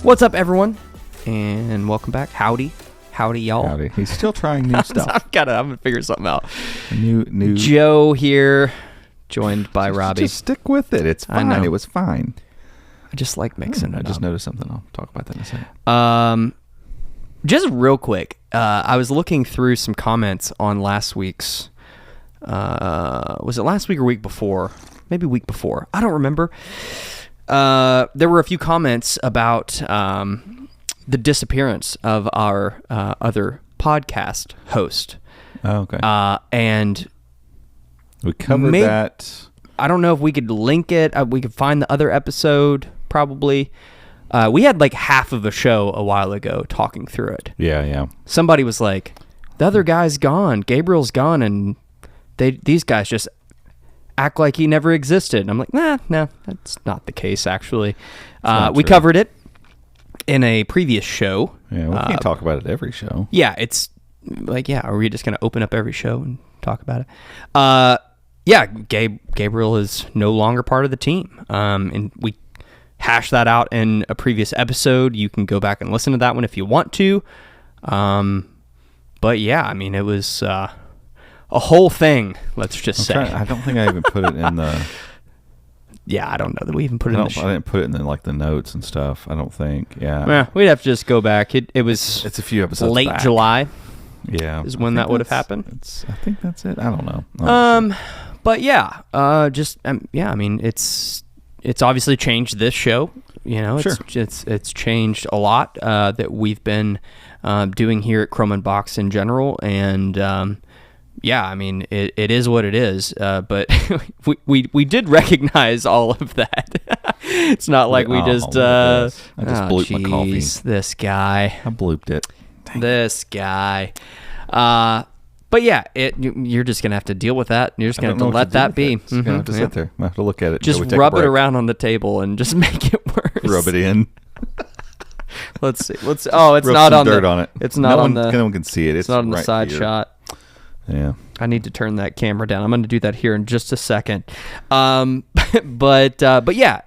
What's up, everyone, and welcome back. Howdy, y'all. Howdy. He's still trying new stuff. I'm gonna figure something out. New. Joe here, joined by Robbie. Just stick with it. It's fine. It was fine. I just like mixing. I just noticed something. I'll talk about that in a second. Just real quick, I was looking through some comments on last week's. Was it last week or week before? Maybe week before. I don't remember. There were a few comments about the disappearance of our other podcast host. Oh, okay. And we covered that. I don't know if we could link it. We could find the other episode, probably. We had like half of a show a while ago talking through it. Yeah. Somebody was like, the other guy's gone. Gabriel's gone, and these guys just act like he never existed. And I'm like, no, that's not the case, actually. We covered it in a previous show. Yeah, we can't talk about it every show. Yeah, it's like, are we just going to open up every show and talk about it? Gabriel is no longer part of the team. And we hashed that out in a previous episode. You can go back and listen to that one if you want to. But yeah, I mean, it was a whole thing, let's just say. I don't think I even put it in the... Yeah, I don't know that we even put it in the show. I didn't put it in the notes and stuff, I don't think. Yeah, we'd have to just go back. It was... It's a few episodes late back. July. Yeah. Is when that would have happened. I think that's it. I don't know. But yeah, I mean, it's obviously changed this show. You know, Sure. it's changed a lot that we've been doing here at Chrome Box in general, and yeah, I mean, it is what it is. But we did recognize all of that. It's not like we just I just blooped my coffee. This guy. I blooped it. Dang. This guy. But yeah, you're just going to have to deal with that. You're just going to have to let that be. Just going to have to sit there. I have to look at it. Just rub it around on the table and just make it worse. Rub it in. Let's see. Oh, it's Rub not some on dirt the... on it. It's not no on one, the... No one can see it. It's not on the right side here. shot. Yeah. I need to turn that camera down. I'm going to do that here in just a second. But yeah,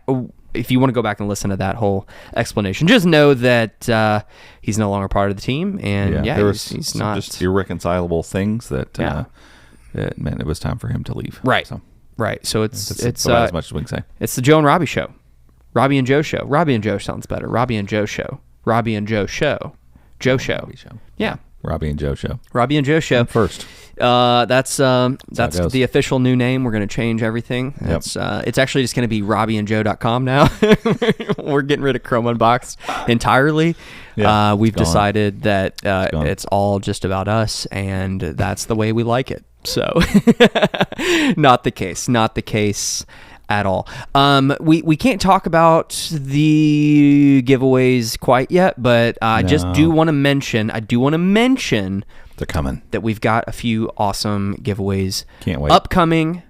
if you want to go back and listen to that whole explanation, just know that he's no longer part of the team, and he's not just irreconcilable things that it meant it was time for him to leave. Right. So, right. So it's about as much as we can say. It's the Joe and Robbie show. Robbie and Joe show. Robbie and Joe sounds better. Robbie and Joe show. Robbie and Joe show. Joe show. Robbie show. Yeah. Robbie and Joe show. Robbie and Joe show. I'm first. That's the official new name. We're going to change everything. It's actually just going to be robbieandjoe.com now. We're getting rid of Chrome Unboxed entirely. Yeah, we've decided that it's all just about us, and that's the way we like it. So not the case at all. We can't talk about the giveaways quite yet, but I do want to mention they're coming. That we've got a few awesome giveaways. Can't wait. Upcoming.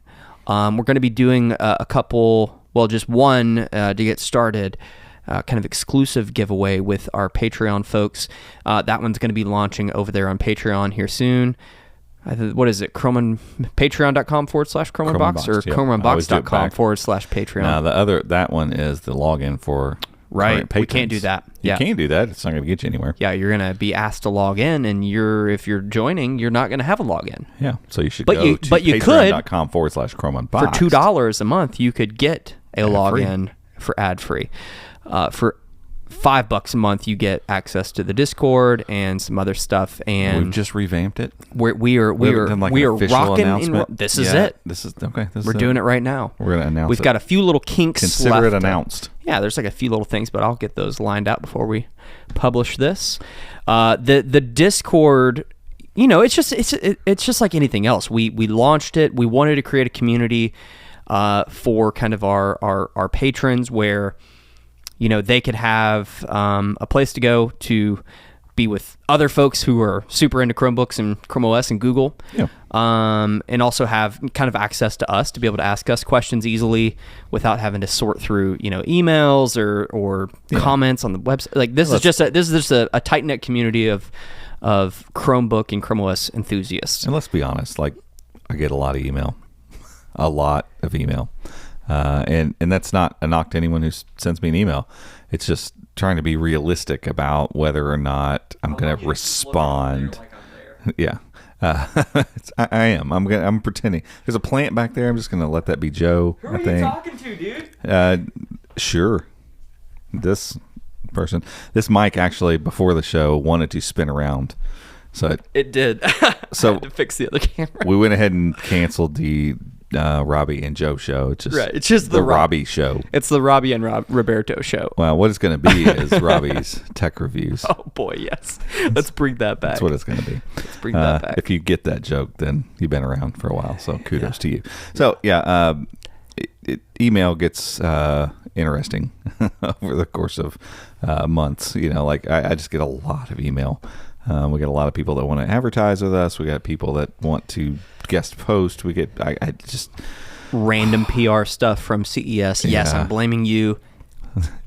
We're going to be doing a couple, just one to get started, kind of exclusive giveaway with our Patreon folks. That one's going to be launching over there on Patreon here soon. What is it? Patreon.com/ChromeOnBox or ChromeOnBox.com/Patreon. Now that one is the login for right. We can't do that. You can't do that. It's not going to get you anywhere. Yeah, you're going to be asked to log in, and if you're joining, you're not going to have a login. Yeah, so you should go to patreon.com/ChromeOnBox. For $2 a month, you could get a login for ad-free. For $5 a month, you get access to the Discord and some other stuff. And we've just revamped it. We are rocking. This is it. We're doing it right now. We're going to announce it. We've got a few little kinks. Consider it announced. Yeah, there's like a few little things, but I'll get those lined out before we publish this. The Discord, it's just like anything else. We launched it. We wanted to create a community for kind of our patrons where they could have a place to go to be with other folks who are super into Chromebooks and ChromeOS and Google, and also have kind of access to us to be able to ask us questions easily without having to sort through emails or comments on the website. Like this is just a tight knit community of Chromebook and ChromeOS enthusiasts. And let's be honest, like I get a lot of email, and that's not a knock to anyone who sends me an email. It's just trying to be realistic about whether or not I'm going to respond. Yeah. I am. I'm pretending. There's a plant back there. I'm just going to let that be Joe. Who are you talking to, dude? Sure. This person. This mic actually, before the show, wanted to spin around. So it did. So I had to fix the other camera. We went ahead and canceled the Robbie and Joe show. It's just the Robbie show. It's the Robbie and Roberto show. Well, what it's going to be is Robbie's tech reviews. Oh boy, yes. Let's bring that back. That's what it's going to be. Let's bring that back. If you get that joke, then you've been around for a while. So kudos to you. So yeah, email gets interesting over the course of months. Like I just get a lot of email. We get a lot of people that want to advertise with us. We got people that want to guest post. We get I just random PR stuff from CES. Yes, I'm blaming you.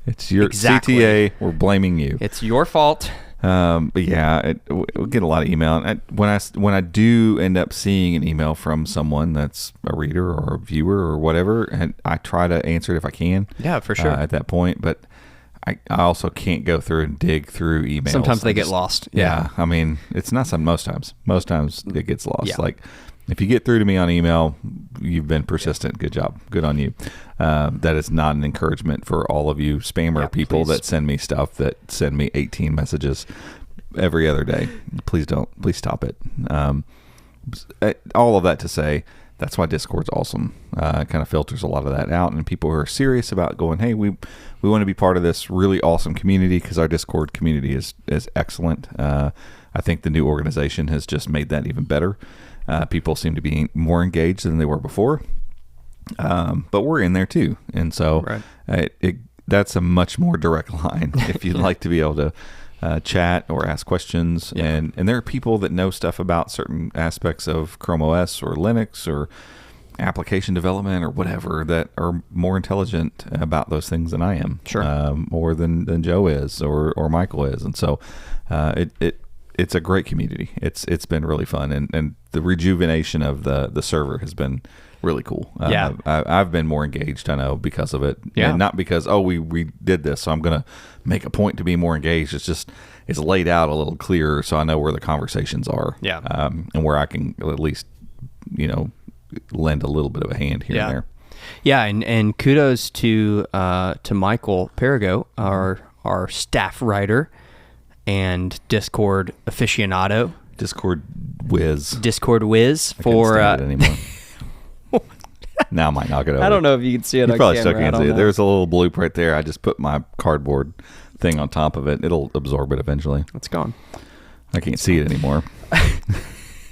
It's your CTA. We're blaming you. It's your fault. But yeah, we get a lot of email. And when I do end up seeing an email from someone that's a reader or a viewer or whatever, and I try to answer it if I can. Yeah, for sure. At that point, but I also can't go through and dig through emails. Sometimes they get lost. Yeah. I mean, it's not some most times. Most times it gets lost. Yeah. Like if you get through to me on email, you've been persistent. Good job. Good on you. That is not an encouragement for all of you spammer people that send me stuff, that send me 18 messages every other day. Please don't. Please stop it. All of that to say, that's why Discord's awesome. It kind of filters a lot of that out, and people who are serious about going, hey, we want to be part of this really awesome community, because our Discord community is excellent. I think the new organization has just made that even better. People seem to be more engaged than they were before, but we're in there too, and so that's a much more direct line if you'd like to be able to chat or ask questions. And there are people that know stuff about certain aspects of Chrome OS or Linux or application development or whatever, that are more intelligent about those things than I am, or than Joe is or Michael is. And so it's a great community. It's been really fun, and the rejuvenation of the server has been really cool. I've been more engaged, I know, because of it. And not because we did this, so I'm gonna make a point to be more engaged. It's just it's laid out a little clearer, so I know where the conversations are. And where I can at least lend a little bit of a hand here and there. And kudos to Michael Perigo, our staff writer and Discord aficionado, Discord whiz for I can't stand it anymore. Now I might knock it over. I don't know if you can see it. You on probably camera. still can't see it. There's a little bloop right there. I just put my cardboard thing on top of it. It'll absorb it eventually. It's gone. I can't see it anymore.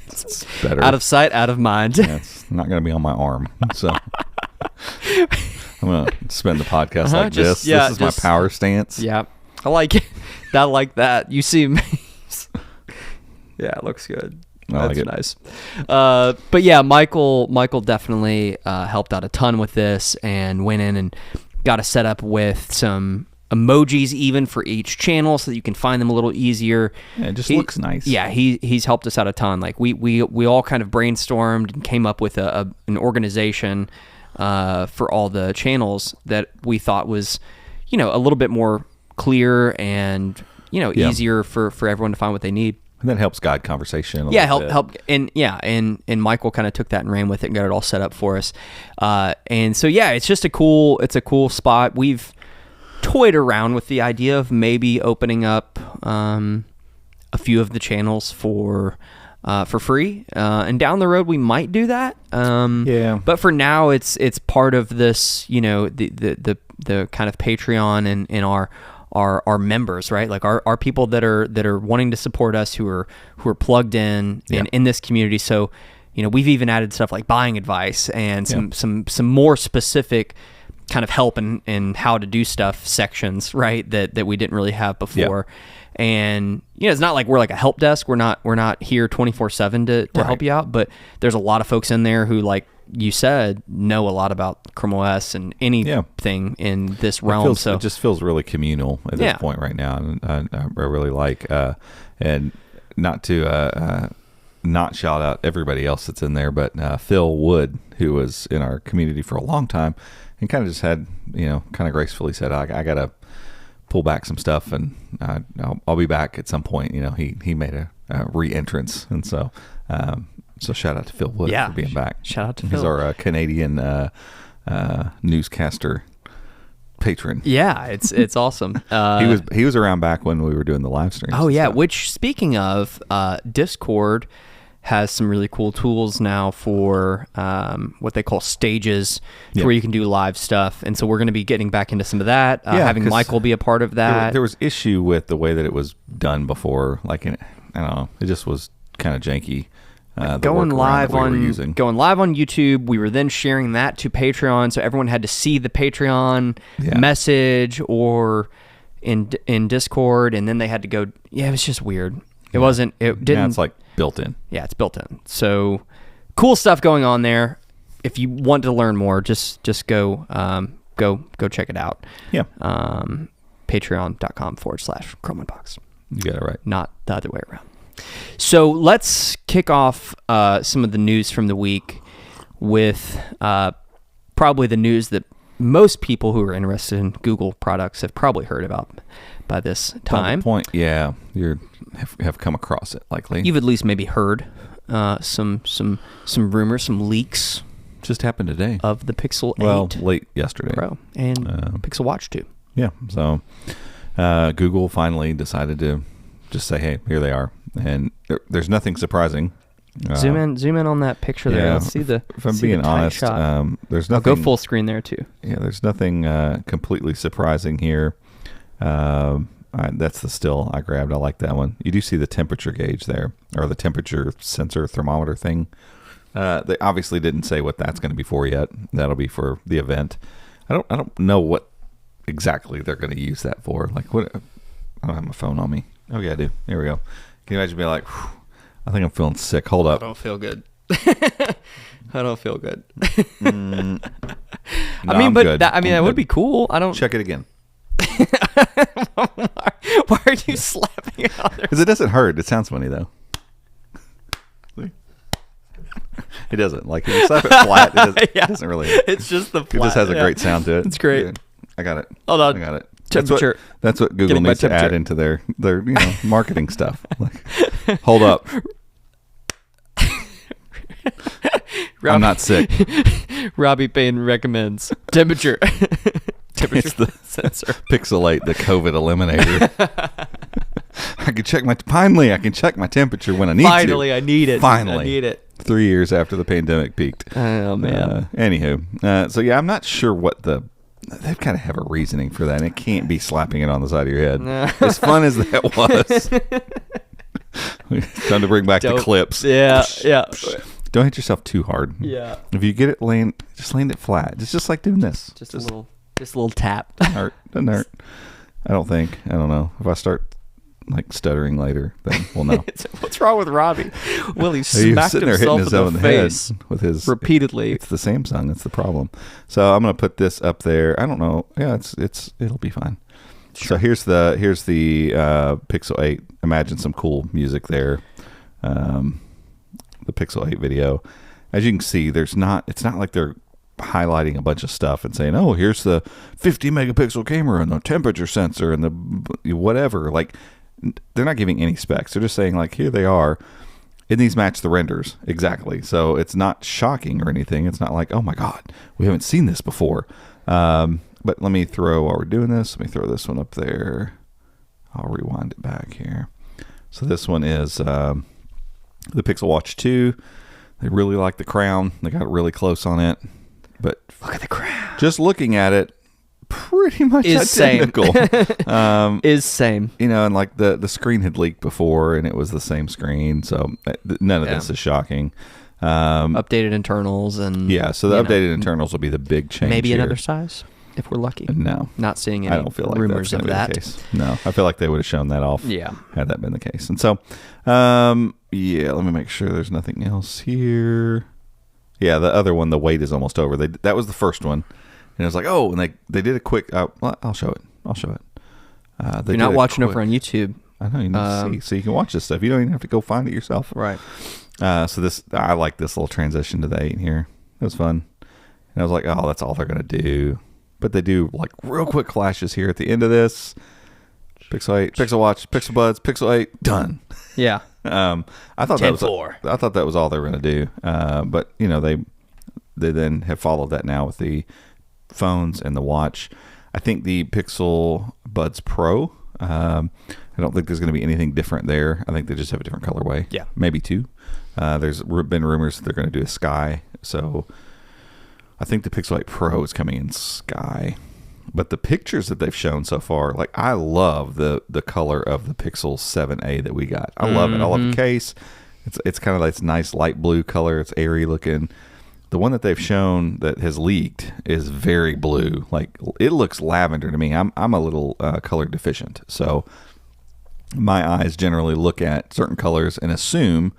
It's better. Out of sight, out of mind. It's not going to be on my arm. So I'm going to spend the podcast like this. This is my power stance. Yeah. I like it. I like that. You see me. Yeah, it looks good. That's nice. But yeah, Michael definitely helped out a ton with this, and went in and got us set up with some emojis even for each channel, so that you can find them a little easier. Yeah, it just looks nice. Yeah, he's helped us out a ton. Like we all kind of brainstormed and came up with an organization for all the channels that we thought was, a little bit more clear and easier for everyone to find what they need. And that helps guide conversation. Help, and Michael kind of took that and ran with it and got it all set up for us. And so it's just a cool spot. We've toyed around with the idea of maybe opening up a few of the channels for free, and down the road we might do that. But for now, it's part of this, the kind of Patreon and our members, right? Like our people that are wanting to support us, who are plugged in this community. So, we've even added stuff like buying advice and some more specific kind of help in how to do stuff sections, right? That we didn't really have before. And it's not like we're like a help desk. We're not here 24/7 to help you out, but there's a lot of folks in there who, like you said, know a lot about Chrome OS and anything in this realm. It just feels really communal at this point right now, and I really like and not to not shout out everybody else that's in there, but Phil Wood, who was in our community for a long time and kind of just had kind of gracefully said, I gotta pull back some stuff, and I'll be back at some point. He made a re-entrance, and so shout out to Phil Wood for being back. Shout out to Phil. He's our Canadian newscaster patron. Yeah, it's awesome. He was around back when we were doing the live streams. Oh yeah, which, speaking of, Discord has some really cool tools now for what they call stages, where you can do live stuff. And so we're going to be getting back into some of that, having Michael be a part of that. There was issue with the way that it was done before. I don't know. It just was kind of janky. Going live on YouTube. We were then sharing that to Patreon, so everyone had to see the Patreon message or in Discord, and then they had to go. Yeah, it was just weird. It wasn't. It didn't. Now it's like built in. Yeah, it's built in. So cool stuff going on there. If you want to learn more, just go check it out. Yeah. Patreon.com/Chrome Unbox. You got it right. Not the other way around. So let's kick off some of the news from the week with probably the news that most people who are interested in Google products have probably heard about by this time. You have come across it likely. You've at least maybe heard some rumors, some leaks. Just happened today of the Pixel 8 Well, late yesterday Pro and Pixel Watch 2. Yeah, so Google finally decided to just say, "Hey, here they are," and there's nothing surprising. Zoom in on that picture there. Let's see the. If I'm being honest, there's nothing. I'll go full screen there too. Yeah, there's nothing completely surprising here. That's the still I grabbed. I like that one. You do see the temperature gauge there, or the temperature sensor thermometer thing. They obviously didn't say what that's going to be for yet. That'll be for the event. I don't know what exactly they're going to use that for. Like, what? I don't have my phone on me. Oh yeah, I do. Here we go. Can you imagine being like, I think I'm feeling sick. Hold up. I don't feel good. I don't feel good. No, I'm good. That would be cool. I don't. Check it again. Why are you slapping it on there? Because it doesn't hurt. It sounds funny though. It doesn't. Like if you slap it flat, it doesn't really. It's just the flat. It just has a great sound to it. It's great. Yeah. I got it. Hold on. I got it. Temperature. That's what Google needs to add into their marketing stuff. Like, hold up. I'm not sick. Robbie Payne recommends temperature. Temperature it's the sensor. Pixel 8, the COVID eliminator. I can check my temperature when I need to. Finally, I need it. Finally. I need it. 3 years after the pandemic peaked. Oh, man. Anywho, so yeah, I'm not sure what they kind of have a reasoning for that. And it can't be slapping it on the side of your head. As fun as that was. Time to bring back the clips. Yeah. Don't hit yourself too hard. Yeah. If you get it just land it flat. It's just like doing this. Just a little tap. Doesn't hurt. I don't think. I don't know. If I start like stuttering later, then we'll know. What's wrong with Robbie? Well, he sitting smacked there hitting himself his in own the face head with his repeatedly. It's the Samsung. That's the problem. So I'm gonna put this up there. I don't know. Yeah, it'll be fine. Sure. So here's the Pixel 8. Imagine some cool music there. The Pixel 8 video. As you can see, it's not like they're highlighting a bunch of stuff and saying, "Oh, here's the 50 megapixel camera and the temperature sensor and the whatever." Like, they're not giving any specs. They're just saying, like, here they are, and these match the renders exactly. So it's not shocking or anything. It's not like, oh my god, we haven't seen this before. But let me while we're doing this, let me throw this one up there. I'll rewind it back here. So this one is the Pixel Watch 2. They really like the crown. They got really close on it. But look at the crown. Just looking at it, pretty much identical. Is same. And like the screen had leaked before, and it was the same screen. So none of this is shocking. Updated internals and so the updated internals will be the big change. Maybe here. another size if we're lucky. No, not seeing any. I don't feel like rumors that's of that. that. The case. No, I feel like they would have shown that off. Yeah, had that been the case. And so, let me make sure there's nothing else here. Yeah, the other one, the wait is almost over. That was the first one, and it was like, oh, and they did a quick. I'll show it. You're not watching over on YouTube. I know you need to see, so you can watch this stuff. You don't even have to go find it yourself. Right. So I like this little transition to the 8 here. It was fun, and I was like, oh, that's all they're gonna do. But they do like real quick flashes here at the end of this. Pixel 8, Pixel Watch, Pixel Buds, Pixel 8, done. Yeah. I thought that was all they were going to do. But you know, they then have followed that now with the phones and the watch. I think the Pixel Buds Pro, I don't think there's going to be anything different there. I think they just have a different colorway. Yeah. Maybe two. There's been rumors that they're going to do a sky. So I think the Pixel 8 Pro is coming in sky. But the pictures that they've shown so far, like I love the color of the Pixel 7a that we got. I love it. I love the case. It's kind of like this nice light blue color. It's airy looking. The one that they've shown that has leaked is very blue. Like it looks lavender to me. I'm a little color deficient, so my eyes generally look at certain colors and assume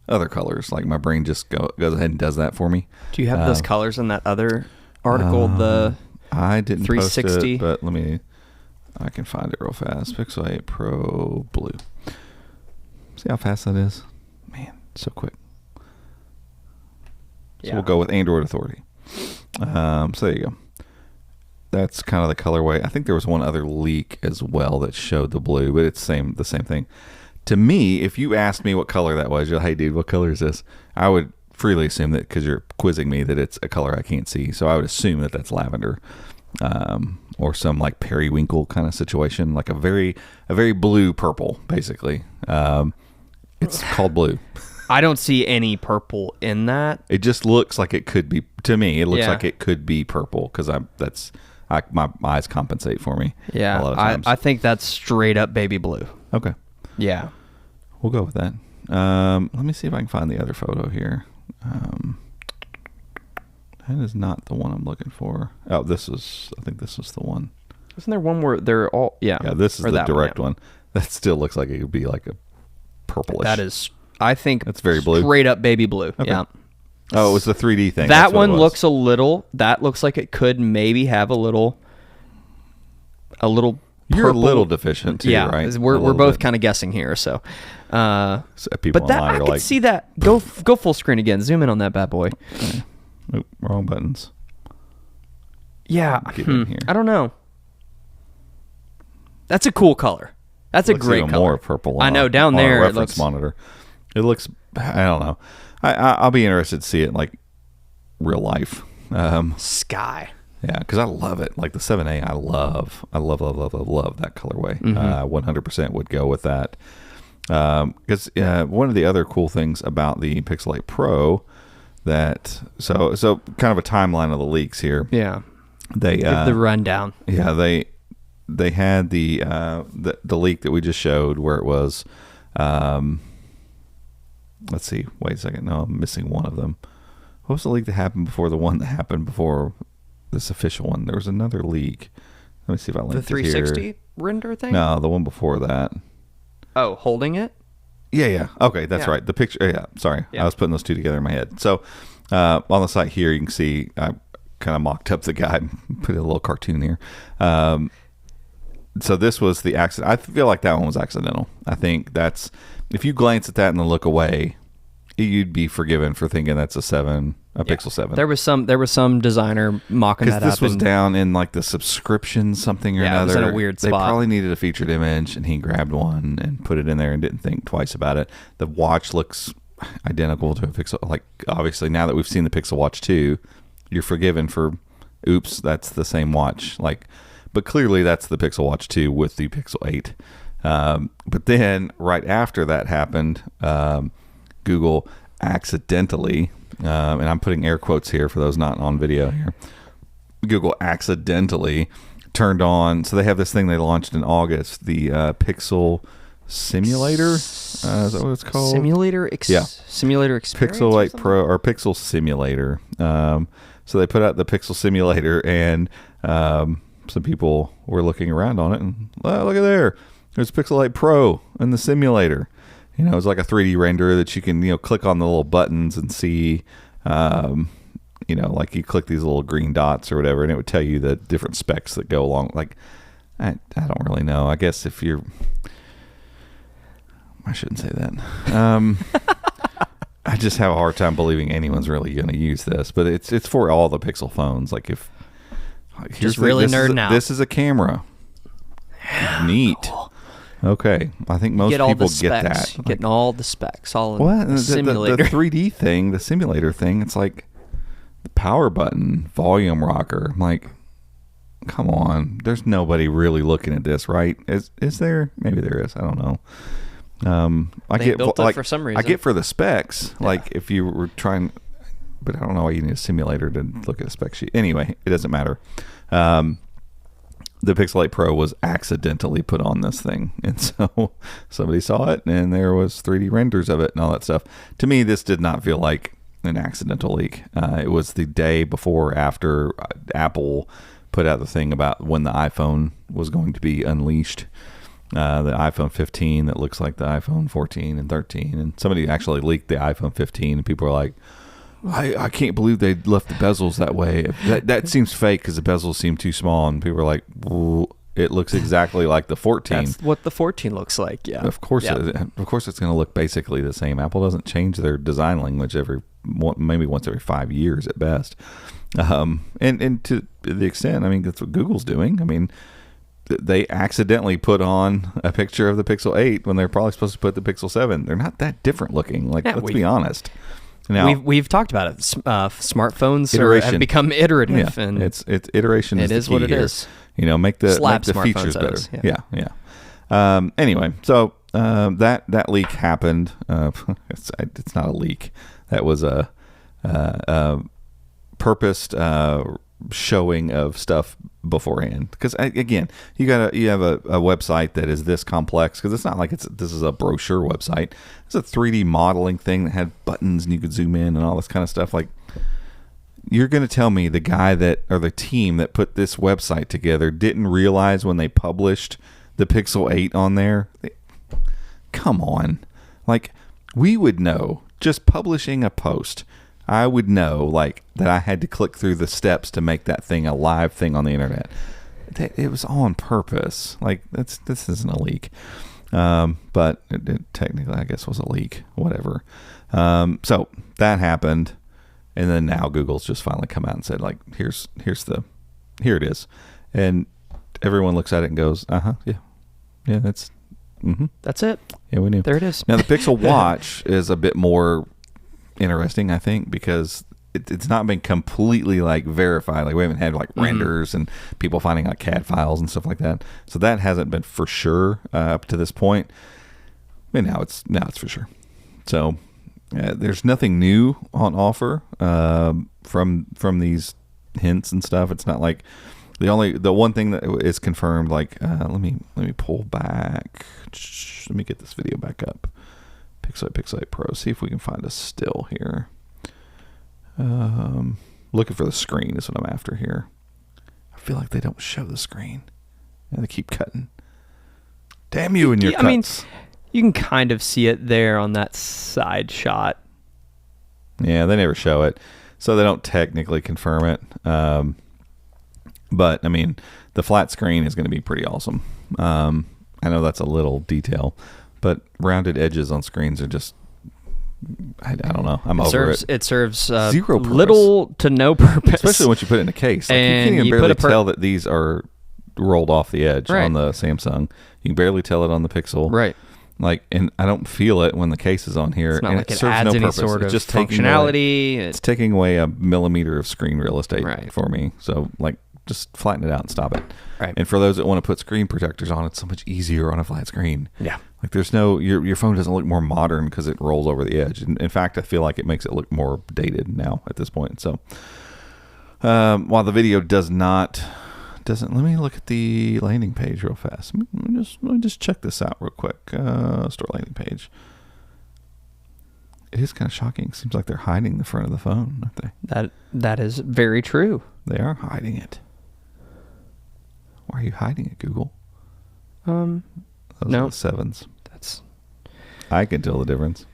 other colors. Like my brain just goes ahead and does that for me. Do you have those colors in that other article? I didn't 360, post it, but I can find it real fast. Pixel 8 Pro Blue. See how fast that is? Man, so quick. So we'll go with Android Authority. So there you go. That's kind of the colorway. I think there was one other leak as well that showed the blue, but it's the same thing. To me, if you asked me what color that was, you're like, hey, dude, what color is this? I would freely assume that because you're quizzing me that it's a color I can't see. So I would assume that that's lavender or some like periwinkle kind of situation, like a very blue purple, basically. It's called blue. I don't see any purple in that. It just looks like it could be, to me, it looks like it could be purple because my eyes compensate for me. Yeah, a lot of times. I think that's straight up baby blue. Okay. Yeah. We'll go with that. Let me see if I can find the other photo here. That is not the one I'm looking for. Oh, I think this is the one. Isn't there one where they're all, yeah. Yeah, this is the direct one. That still looks like it could be like a purplish. That is, I think that's very blue. Straight up baby blue. Okay. Yeah. Oh, it was the 3D thing. That one looks that looks like it could maybe have a little purple. You're a little deficient too, yeah, right? We're both kind of guessing here, so. People but online I are can see that. Go full screen again. Zoom in on that bad boy. Okay. Oop, wrong buttons. Yeah, Get in here. I don't know. That's a cool color. That's a great color. More purple. I know down there it looks monitor. It looks. I don't know. I'll be interested to see it like real life. Sky. Yeah, because I love it. Like the 7a, I love that colorway. 100% would go with that. Because one of the other cool things about the Pixel 8 Pro so kind of a timeline of the leaks here. Yeah. They give the rundown. Yeah, they had the leak that we just showed where it was. Let's see. Wait a second. No, I'm missing one of them. What was the leak that happened before the one that happened before this official one? There was another leak. Let me see if I linked it here. The 360 render thing? No, the one before that. Oh, holding it? Yeah. Okay, that's right. The picture. Yeah, sorry. Yeah. I was putting those two together in my head. So on the site here, you can see I kind of mocked up the guy and put a little cartoon here. So this was the accident. I feel like that one was accidental. I think that's, if you glance at that and then look away, you'd be forgiven for thinking that's a Pixel 7. There was some designer mocking that up. Because this was down in like the subscription something or another. It was in a weird spot. They probably needed a featured image, and he grabbed one and put it in there and didn't think twice about it. The watch looks identical to a Pixel. Like obviously now that we've seen the Pixel Watch 2, you're forgiven for, oops, that's the same watch. Like, but clearly that's the Pixel Watch 2 with the Pixel 8. But then right after that happened, Google accidentally, and I'm putting air quotes here for those not on video here, Google accidentally turned on, so they have this thing they launched in August, the Pixel Simulator, is that what it's called? Simulator Experience? Pixel 8 Pro, or Pixel Simulator. So they put out the Pixel Simulator, and some people were looking around on it, and look at there. There's Pixel 8 Pro in the simulator. You know, it's like a 3D render that you can, click on the little buttons and see, like you click these little green dots or whatever, and it would tell you the different specs that go along. Like, I don't really know. I guess if you're, I shouldn't say that. I just have a hard time believing anyone's really going to use this, but it's for all the Pixel phones. Like just really nerding out. This is a camera. Neat. Cool. Okay, I think most Get all people the get specs. that. You're getting all the specs, all in What the simulator. The 3D thing, the simulator thing? It's like the power button, volume rocker. I'm like, come on. There's nobody really looking at this, right? Is there? Maybe there is. I don't know. I They get built it like for some reason. I get for the specs. Like if you were trying, but I don't know why you need a simulator to look at a spec sheet. Anyway, it doesn't matter. The Pixel 8 Pro was accidentally put on this thing, and so somebody saw it, and there was 3D renders of it and all that stuff. To me, this did not feel like an accidental leak. It was the day before or after Apple put out the thing about when the iPhone was going to be unleashed. The iPhone 15 that looks like the iPhone 14 and 13, and somebody actually leaked the iPhone 15, and people were like, I can't believe they left the bezels that way. That seems fake because the bezels seem too small. And people are like, it looks exactly like the 14. That's what the 14 looks like. Yeah. Of course, Yeah. of course, it's going to look basically the same. Apple doesn't change their design language maybe once every 5 years at best. And to the extent, I mean, that's what Google's doing. I mean, they accidentally put on a picture of the Pixel 8 when they're probably supposed to put the Pixel 7. They're not that different looking. Like, let's be honest. Now, we've talked about it. Smartphones have become iterative, yeah, and it's iteration. It is is what it here. is. You know, make the Smartphones, features that better. is, Yeah. Anyway, so that leak happened. It's not a leak. That was a purposed showing of stuff beforehand, because again, you have a website that is this complex, because it's not like this is a brochure website. It's a 3D modeling thing that had buttons and you could zoom in and all this kind of stuff. Like, you're going to tell me the guy or the team that put this website together didn't realize when they published the Pixel 8 on there? Come on. Like, we would know just publishing a post. I would know, like, that I had to click through the steps to make that thing a live thing on the internet. It was on purpose. Like, this isn't a leak. But it technically, I guess, was a leak. Whatever. So that happened. And then now Google's just finally come out and said, like, here it is. And everyone looks at it and goes, yeah, that's it. Yeah, we knew. There it is. Now, the Pixel Watch is a bit more interesting, I think, because it's not been completely like verified. Like, we haven't had like renders and people finding like CAD files and stuff like that. So that hasn't been for sure up to this point. And now it's for sure. So there's nothing new on offer from these hints and stuff. It's not like the one thing that is confirmed. Like, let me pull back. Let me get this video back up. Pixel 8 Pro. See if we can find a still here. Looking for the screen is what I'm after here. I feel like they don't show the screen. Yeah, they keep cutting. Damn you and your cuts. I mean, you can kind of see it there on that side shot. Yeah, they never show it, so they don't technically confirm it. But I mean, the flat screen is going to be pretty awesome. I know that's a little detail, but rounded edges on screens are just, I don't know. I'm over it. It serves zero purpose. Little to no purpose. Especially once you put it in a case. Like, you And can't even you barely put tell that these are rolled off the edge Right. on the Samsung. You can barely tell it on the Pixel. Right. Like, and I don't feel it when the case is on here. It's not and like it it serves adds no any purpose. sort It's of just taking functionality. It's taking away a millimeter of screen real estate Right. for me. So, like, just flatten it out and stop it. Right. And for those that want to put screen protectors on, it's so much easier on a flat screen. Yeah. Like, there's your phone doesn't look more modern because it rolls over the edge. In fact, I feel like it makes it look more dated now at this point. So, while the video doesn't, let me look at the landing page real fast. Let me just check this out real quick. Store landing page. It is kind of shocking. Seems like they're hiding the front of the phone, aren't they? That is very true. They are hiding it. Why are you hiding it, Google? No. Those are the sevens. That's. I can tell the difference.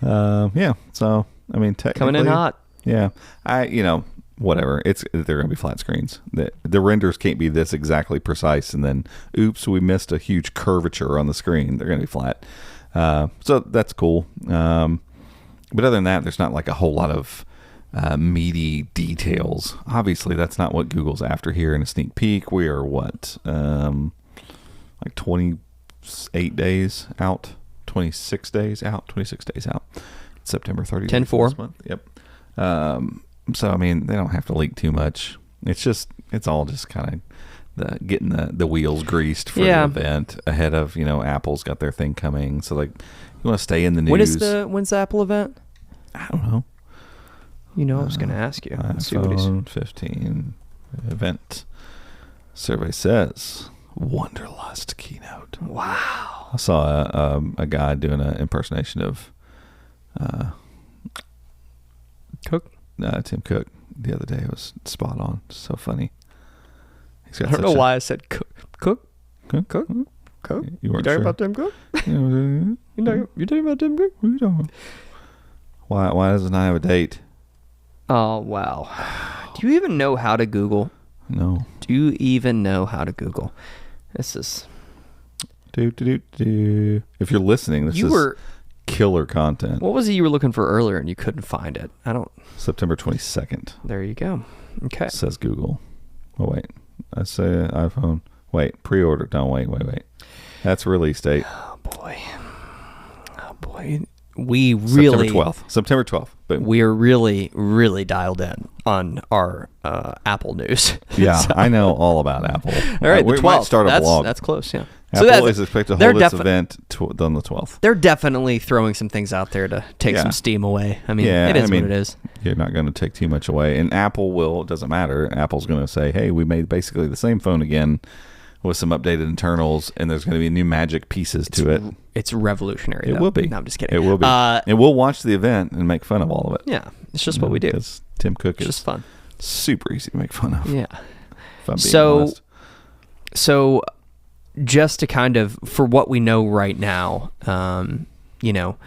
Yeah. So, I mean, technically, Coming in hot. Yeah. Whatever. They're going to be flat screens. The renders can't be this exactly precise, and then, oops, we missed a huge curvature on the screen. They're going to be flat. So that's cool. But other than that, there's not like a whole lot of meaty details. Obviously, that's not what Google's after here in a sneak peek. We are like 28 days out, 26 days out, September 30th. 10/4 this month. Yep. So I mean, they don't have to leak too much. It's all just kind of getting the wheels greased for the event ahead of, Apple's got their thing coming. So like, you want to stay in the news. When's the Apple event? I don't know. I was going to ask you. Let's see what iPhone 15 event survey says Wonderlust keynote. Wow. I saw a guy doing an impersonation of Cook. Tim Cook the other day. It was spot on. So funny. I don't know why I said Cook. You weren't talking sure? about Tim Cook? You You talking about Tim Cook? What are you talking about? Why doesn't I have a date? Oh, wow. Do you even know how to Google? No. Do you even know how to Google? This is... If you're listening, this is killer content. What was it you were looking for earlier and you couldn't find it? September 22nd. There you go. Okay. Says Google. Oh, wait. I say iPhone. Wait. Pre-order. No, wait. That's release date. Oh, boy. We really... September 12th. Boom. We are really, really dialed in on our Apple news. Yeah, so. I know all about Apple. All right, we might start a blog. That's close, yeah. Apple is expected to hold its event on the 12th. They're definitely throwing some things out there to take some steam away. I mean, it is what it is. You're not going to take too much away. And Apple it doesn't matter. Apple's going to say, hey, we made basically the same phone again with some updated internals, and there's going to be new magic pieces to it. It's revolutionary. It will be. No, I'm just kidding. It will be. And we'll watch the event and make fun of all of it. Yeah, it's just what we do. Because Tim Cook is just fun. Super easy to make fun of. Yeah. If I'm being honest. So just to kind of, for what we know right now, we know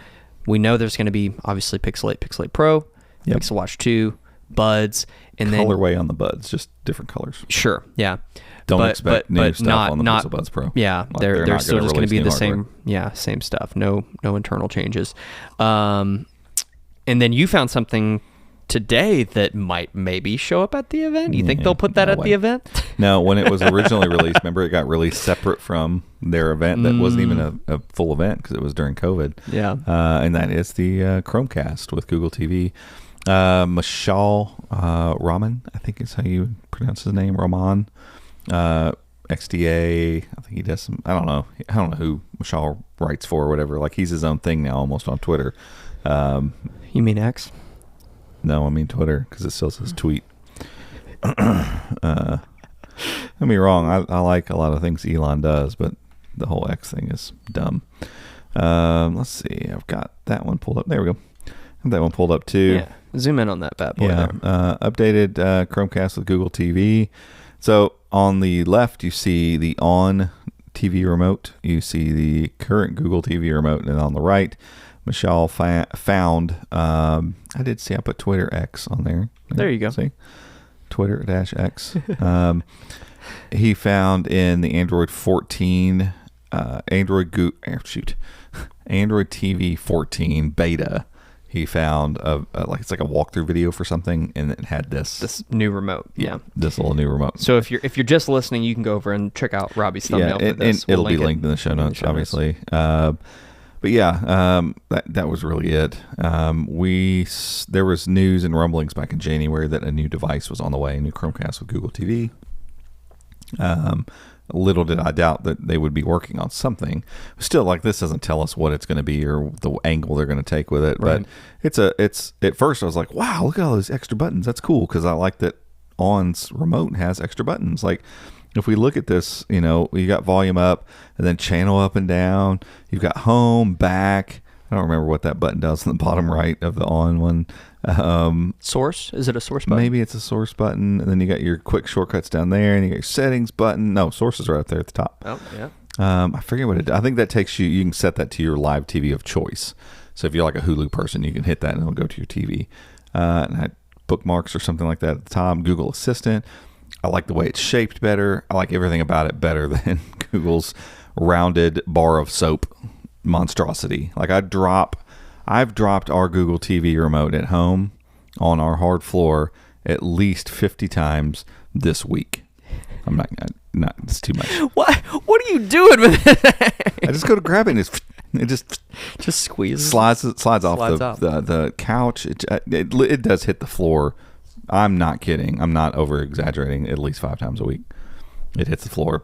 there's going to be obviously Pixel 8, Pixel 8 Pro, Pixel Watch 2, Buds, and then colorway on the Buds, just different colors. Sure, yeah. Don't expect new stuff on the Pixel Buds Pro. Yeah, they're still just going to be the same. Yeah, same stuff. No internal changes. And then you found something today that might maybe show up at the event. You think they'll put that at the event? No, when it was originally released, remember it got released separate from their event. That wasn't even a full event because it was during COVID. Yeah, and that is the Chromecast with Google TV. Mashal Rahman, I think is how you pronounce his name. Rahman. XDA, I think he does some, I don't know who Mashal writes for or whatever. Like he's his own thing now almost on Twitter. You mean X? No, I mean Twitter because it still says tweet. Don't get me wrong, I like a lot of things Elon does, but the whole X thing is dumb. Let's see, I've got that one pulled up. There we go. I have that one pulled up too. Yeah, zoom in on that bad boy. Yeah, updated Chromecast with Google TV. So on the left, you see the on TV remote. You see the current Google TV remote. And on the right, Michelle found, I did see I put Twitter X on there. There you go. See? Twitter-X. He found in the Android 14, Android TV 14 beta. He found it's like a walkthrough video for something, and it had this new remote. Yeah, this little new remote. So if you're just listening, you can go over and check out Robbie's thumbnail for this. And it'll be linked in the show notes, obviously. But yeah, that was really it. There was news and rumblings back in January that a new device was on the way, a new Chromecast with Google TV. Little did I doubt that they would be working on something. Still, like, this doesn't tell us what it's going to be or the angle they're going to take with it. Right. But it's at first I was like, wow, look at all those extra buttons. That's cool because I like that ON's remote has extra buttons. Like, if we look at this, you got volume up and then channel up and down. You've got home, back. I don't remember what that button does on the bottom right of the ON one. Source? Is it a source button? Maybe it's a source button. And then you got your quick shortcuts down there, and you got your settings button. No, source is right up there at the top. Oh, yeah. I forget what it does. I think that takes you can set that to your live TV of choice. So if you're like a Hulu person, you can hit that and it'll go to your TV. And I had bookmarks or something like that at the top. Google Assistant. I like the way it's shaped better. I like everything about it better than Google's rounded bar of soap monstrosity. Like I've dropped our Google TV remote at home on our hard floor at least 50 times this week. I'm not it's too much. What are you doing with it? I just go to grab it and it just squeezes. Slides off the couch. It does hit the floor. I'm not kidding. I'm not over exaggerating. At least 5 times a week. It hits the floor.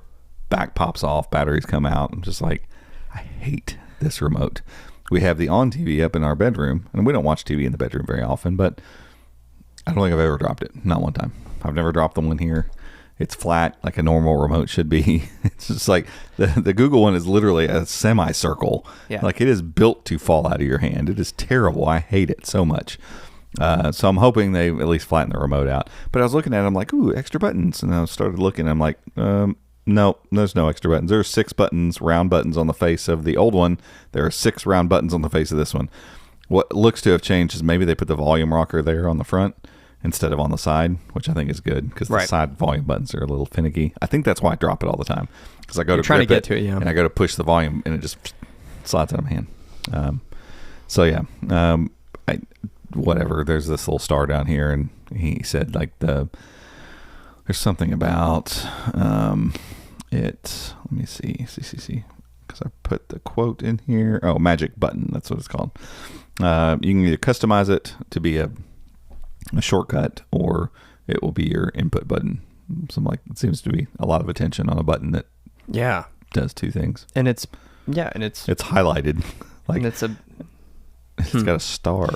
Back pops off. Batteries come out. I'm just like, I hate this remote. We have the on TV up in our bedroom, and we don't watch TV in the bedroom very often, but I don't think I've ever dropped it. Not one time. I've never dropped the one here. It's flat like a normal remote should be. It's just like the Google one is literally a semicircle. Yeah. Like it is built to fall out of your hand. It is terrible. I hate it so much. So I'm hoping they at least flatten the remote out. But I was looking at it, I'm like, ooh, extra buttons. And I started looking, I'm like, no, there's no extra buttons. There are 6 buttons, round buttons on the face of the old one. There are 6 round buttons on the face of this one. What looks to have changed is maybe they put the volume rocker there on the front instead of on the side, which I think is good because the side volume buttons are a little finicky. I think that's why I drop it all the time because I go to grip it and I go to push the volume and it just slides out of my hand. Whatever. There's this little star down here, and he said like there's something about it. Let me see, because I put the quote in here. Oh, magic button. That's what it's called. You can either customize it to be a shortcut, or it will be your input button. It seems to be a lot of attention on a button that does 2 things, and it's highlighted like and it's got a star.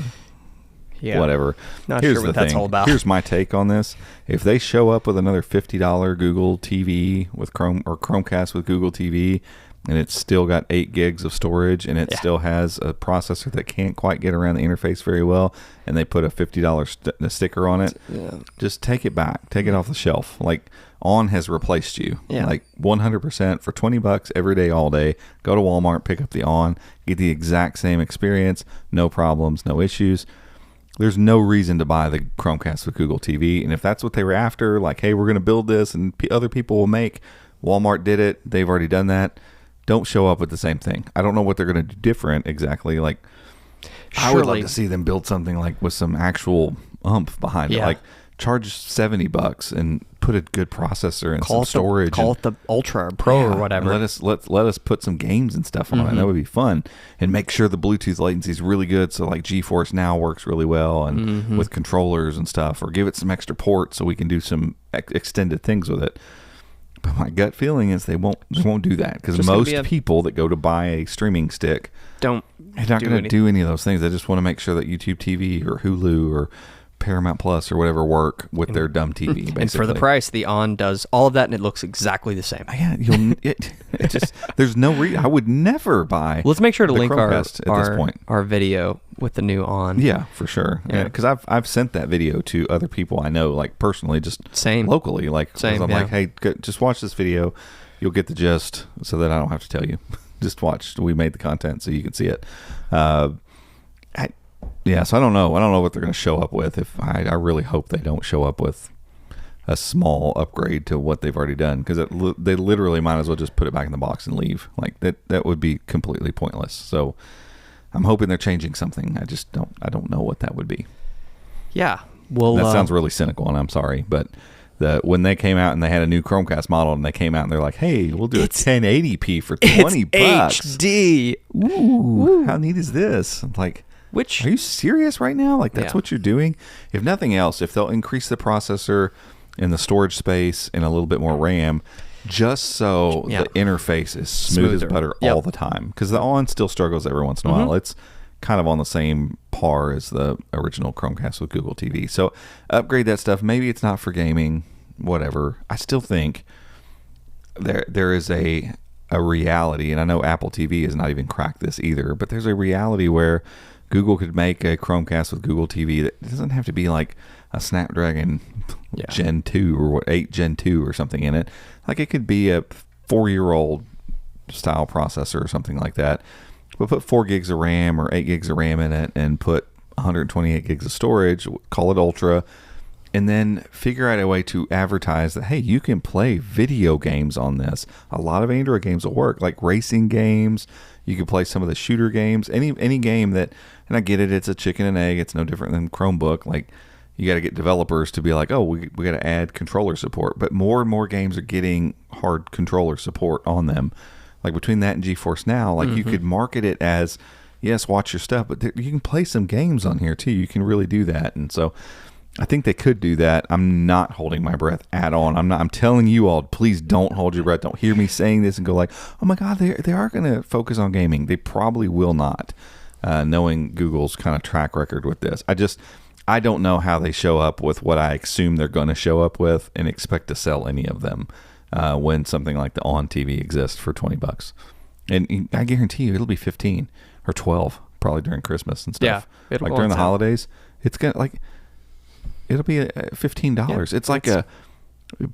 Whatever. Not sure what that's all about. Here's my take on this. If they show up with another $50 Google TV with Chrome or Chromecast with Google TV, and it's still got 8 gigs of storage, and it still has a processor that can't quite get around the interface very well, and they put a $50 sticker on it, just take it back. Take it off the shelf. Like, ON has replaced you. Like 100% for $20 every day, all day. Go to Walmart, pick up the ON, get the exact same experience, no problems, no issues. There's no reason to buy the Chromecast with Google TV, and if that's what they were after, like, hey, we're going to build this and other people will make, Walmart did it, they've already done that. Don't show up with the same thing. I don't know what they're going to do different exactly. Like, I would like to see them build something like with some actual oomph behind it. Like, charge $70 and put a good processor and some storage. Call it the Ultra or Pro or whatever. Let us put some games and stuff on it. That would be fun. And make sure the Bluetooth latency is really good. So like GeForce Now works really well and with controllers and stuff. Or give it some extra ports so we can do some extended things with it. But my gut feeling is they won't do that because most people that go to buy a streaming stick they're not going to do any of those things. They just want to make sure that YouTube TV or Hulu or Paramount Plus or whatever work with their dumb TV. Basically. And for the price, the ON does all of that, and it looks exactly the same. Yeah, it just there's no reason. I would never buy. Let's make sure to link Chromecast our video with the new ON. Yeah, for sure. Yeah, because I've sent that video to other people I know, like personally, just locally. Like, I'm like, hey, just watch this video. You'll get the gist, so that I don't have to tell you. Just watch. We made the content so you can see it. So I don't know. I don't know what they're going to show up with. If I really hope they don't show up with a small upgrade to what they've already done, because they literally might as well just put it back in the box and leave. Like that would be completely pointless. So I'm hoping they're changing something. I don't know what that would be. Yeah. Well, that sounds really cynical, and I'm sorry, but when they came out and they had a new Chromecast model, and they came out and they're like, "Hey, we'll do a 1080p for $20." HD. Ooh, how neat is this? Like. Are you serious right now? Like, that's what you're doing? If nothing else, if they'll increase the processor and the storage space and a little bit more RAM, just so the interface is smooth as butter all the time. Because the ON still struggles every once in a while. It's kind of on the same par as the original Chromecast with Google TV. So upgrade that stuff. Maybe it's not for gaming, whatever. I still think there is a reality, and I know Apple TV has not even cracked this either, but there's a reality where Google could make a Chromecast with Google TV that doesn't have to be like a Snapdragon Gen 2 or 8 Gen 2 or something in it. Like, it could be a 4-year-old style processor or something like that. But put 4 gigs of RAM or 8 gigs of RAM in it and put 128 gigs of storage, call it Ultra, and then figure out a way to advertise that, hey, you can play video games on this. A lot of Android games will work, like racing games. You can play some of the shooter games, any game that, and I get it, it's a chicken and egg. It's no different than Chromebook. Like, you got to get developers to be like, oh, we got to add controller support. But more and more games are getting hard controller support on them. Like, between that and GeForce Now, like, you could market it as, yes, watch your stuff, but you can play some games on here too. You can really do that. And so I think they could do that. I'm not holding my breath at all. I'm telling you all, please don't hold your breath. Don't hear me saying this and go like, oh my God, they are going to focus on gaming. They probably will not, knowing Google's kind of track record with this. I don't know how they show up with what I assume they're going to show up with and expect to sell any of them when something like the On TV exists for $20. And I guarantee you it'll be 15 or 12 probably during Christmas and stuff. Yeah, it'll like go during the on sale. holidays, it's going to like, it'll be $15. Yeah, it's like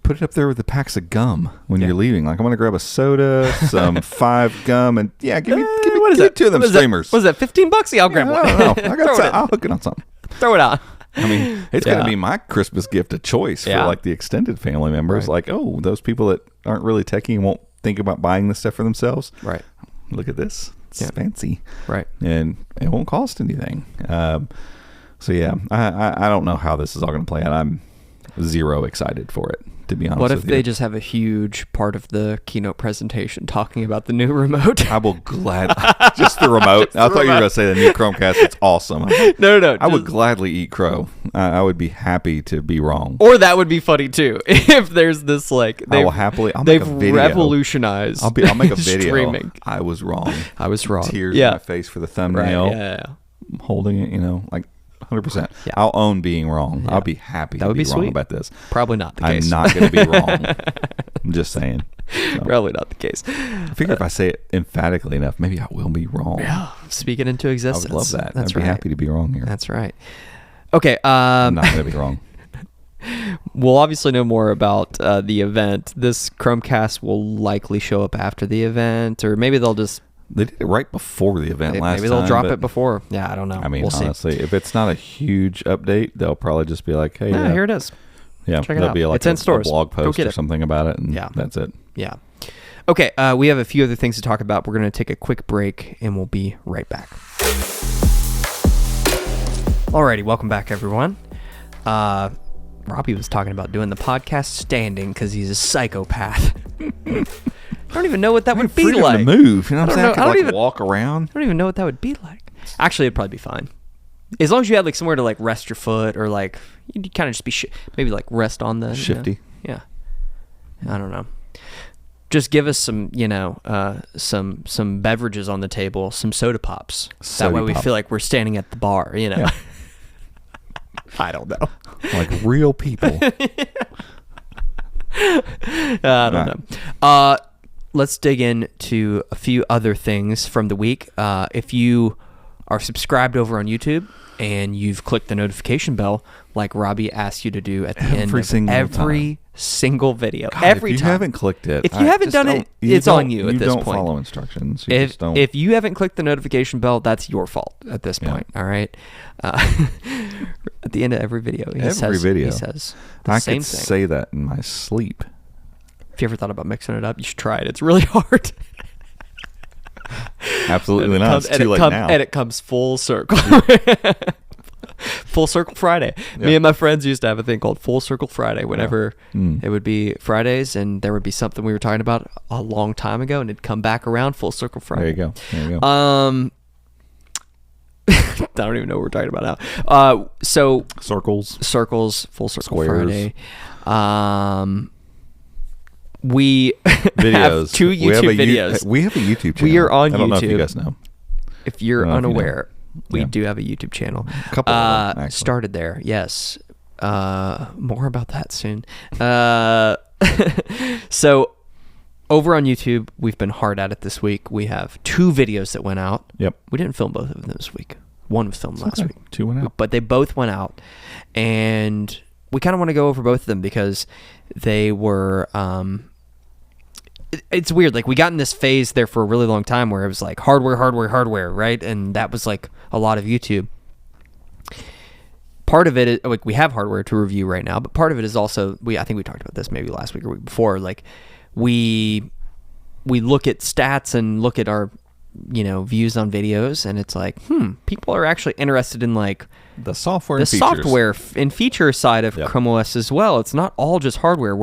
put it up there with the packs of gum when you're leaving. Like, I'm going to grab a soda, some 5 gum, and give me what is give that? me 2 of them What is streamers. That? What is that, $15? Yeah, I'll grab one. I don't know. I got Throw it in. I'll hook it on something. Throw it out. I mean, it's going to be my Christmas gift of choice for like the extended family members. Right. Like, oh, those people that aren't really techie and won't think about buying this stuff for themselves. Right. Look at this. It's fancy. Right. And it won't cost anything. So yeah, I don't know how this is all going to play out. I'm zero excited for it, to be honest. What if with they you. just have a huge part of the keynote presentation talking about the new remote? I will just the remote. I thought you were going to say the new Chromecast. It's awesome. No. I would gladly eat crow. I would be happy to be wrong. Or that would be funny too. If there's this like I will happily. I'll they've make a video. revolutionized. I'll make a video. Streaming. I was wrong. I was wrong. Tears in my face for the thumbnail. Right. Yeah. Holding it, like 100%. Yeah. I'll own being wrong. Yeah. I'll be happy That to would be be wrong sweet. about this. Probably not the case. I'm not going to be wrong. I'm just saying. So, Probably not the case. I figure if I say it emphatically enough, maybe I will be wrong. Yeah. Speak it into I existence. would love that. That's I'd be right. happy to be wrong here. That's right. Okay. I'm not going to be wrong. We'll obviously know more about the event. This Chromecast will likely show up after the event, or maybe they'll just They did it right before the event last time. maybe they'll drop but, it before. Yeah, I don't know. I mean, we'll honestly, if it's not a huge update, they'll probably just be like, hey, see. Here it is. Yeah, Check it there'll out. be like It's in a stores. blog Go post get or it. something about it, and Yeah. that's it. Yeah. Okay, we have a few other things to talk about. We're going to take a quick break, and we'll be right back. Alrighty, welcome back, everyone. Robbie was talking about doing the podcast standing because he's a psychopath. I don't even know what that would be Freedom like. to move. You know what I'm saying? I I don't could even walk around. I don't even know what that would be like. Actually, it'd probably be fine. As long as you had like somewhere to like rest your foot, or like you'd kind of just be maybe like rest on the Shifty. Yeah. I don't know. Just give us some, some beverages on the table, some soda pops. That way we feel like we're standing at the bar, Yeah. I don't know. Like real people. I don't know. Let's dig into a few other things from the week. If you are subscribed over on YouTube and you've clicked the notification bell, like Robbie asked you to do at the end of every single video, God, every if you time. haven't clicked it, If you haven't done it, it's on you at this You don't point. follow instructions. You just don't. If you haven't clicked the notification bell, that's your fault at this point. All right. At the end of every video, he says the I same could thing. say that in my sleep. If you ever thought about mixing it up, you should try it. It's really hard. Absolutely not. It's too late now. And it comes full circle. Full Circle Friday. Me Yep. and my friends used to have a thing called Full Circle Friday. Whenever it would be Fridays, and there would be something we were talking about a long time ago, and it'd come back around. Full Circle Friday. There you go. I don't even know what we're talking about now. So Circles. Full Circle Squares. Friday. We Videos. have two YouTube videos. We have a YouTube channel. We are on I don't know if YouTube. you guys know. If you're I don't know if you know. unaware, we Yeah. do have a YouTube channel. A couple of them, actually. Started there, yes. More about that soon. So over on YouTube, we've been hard at it this week. We have 2 videos that went out. Yep. We didn't film both of them this week. One was filmed last Okay. week. 2 went out. But they both went out. And we kind of want to go over both of them because they were... it's weird. Like, we got in this phase there for a really long time where it was like hardware, right? And that was like a lot of YouTube. part of it is, like, we have hardware to review right now, but part of it is also, I think we talked about this maybe last week or week before, like we look at stats and look at our, views on videos, and it's like, people are actually interested in like the software and feature side of Chrome OS as well. It's not all just hardware.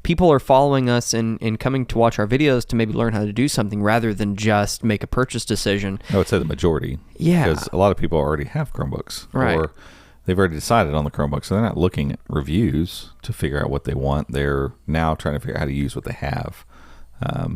People are following us and coming to watch our videos to maybe learn how to do something rather than just make a purchase decision. I would say the majority. Yeah. Because a lot of people already have Chromebooks. Right. Or they've already decided on the Chromebook, so they're not looking at reviews to figure out what they want. They're now trying to figure out how to use what they have.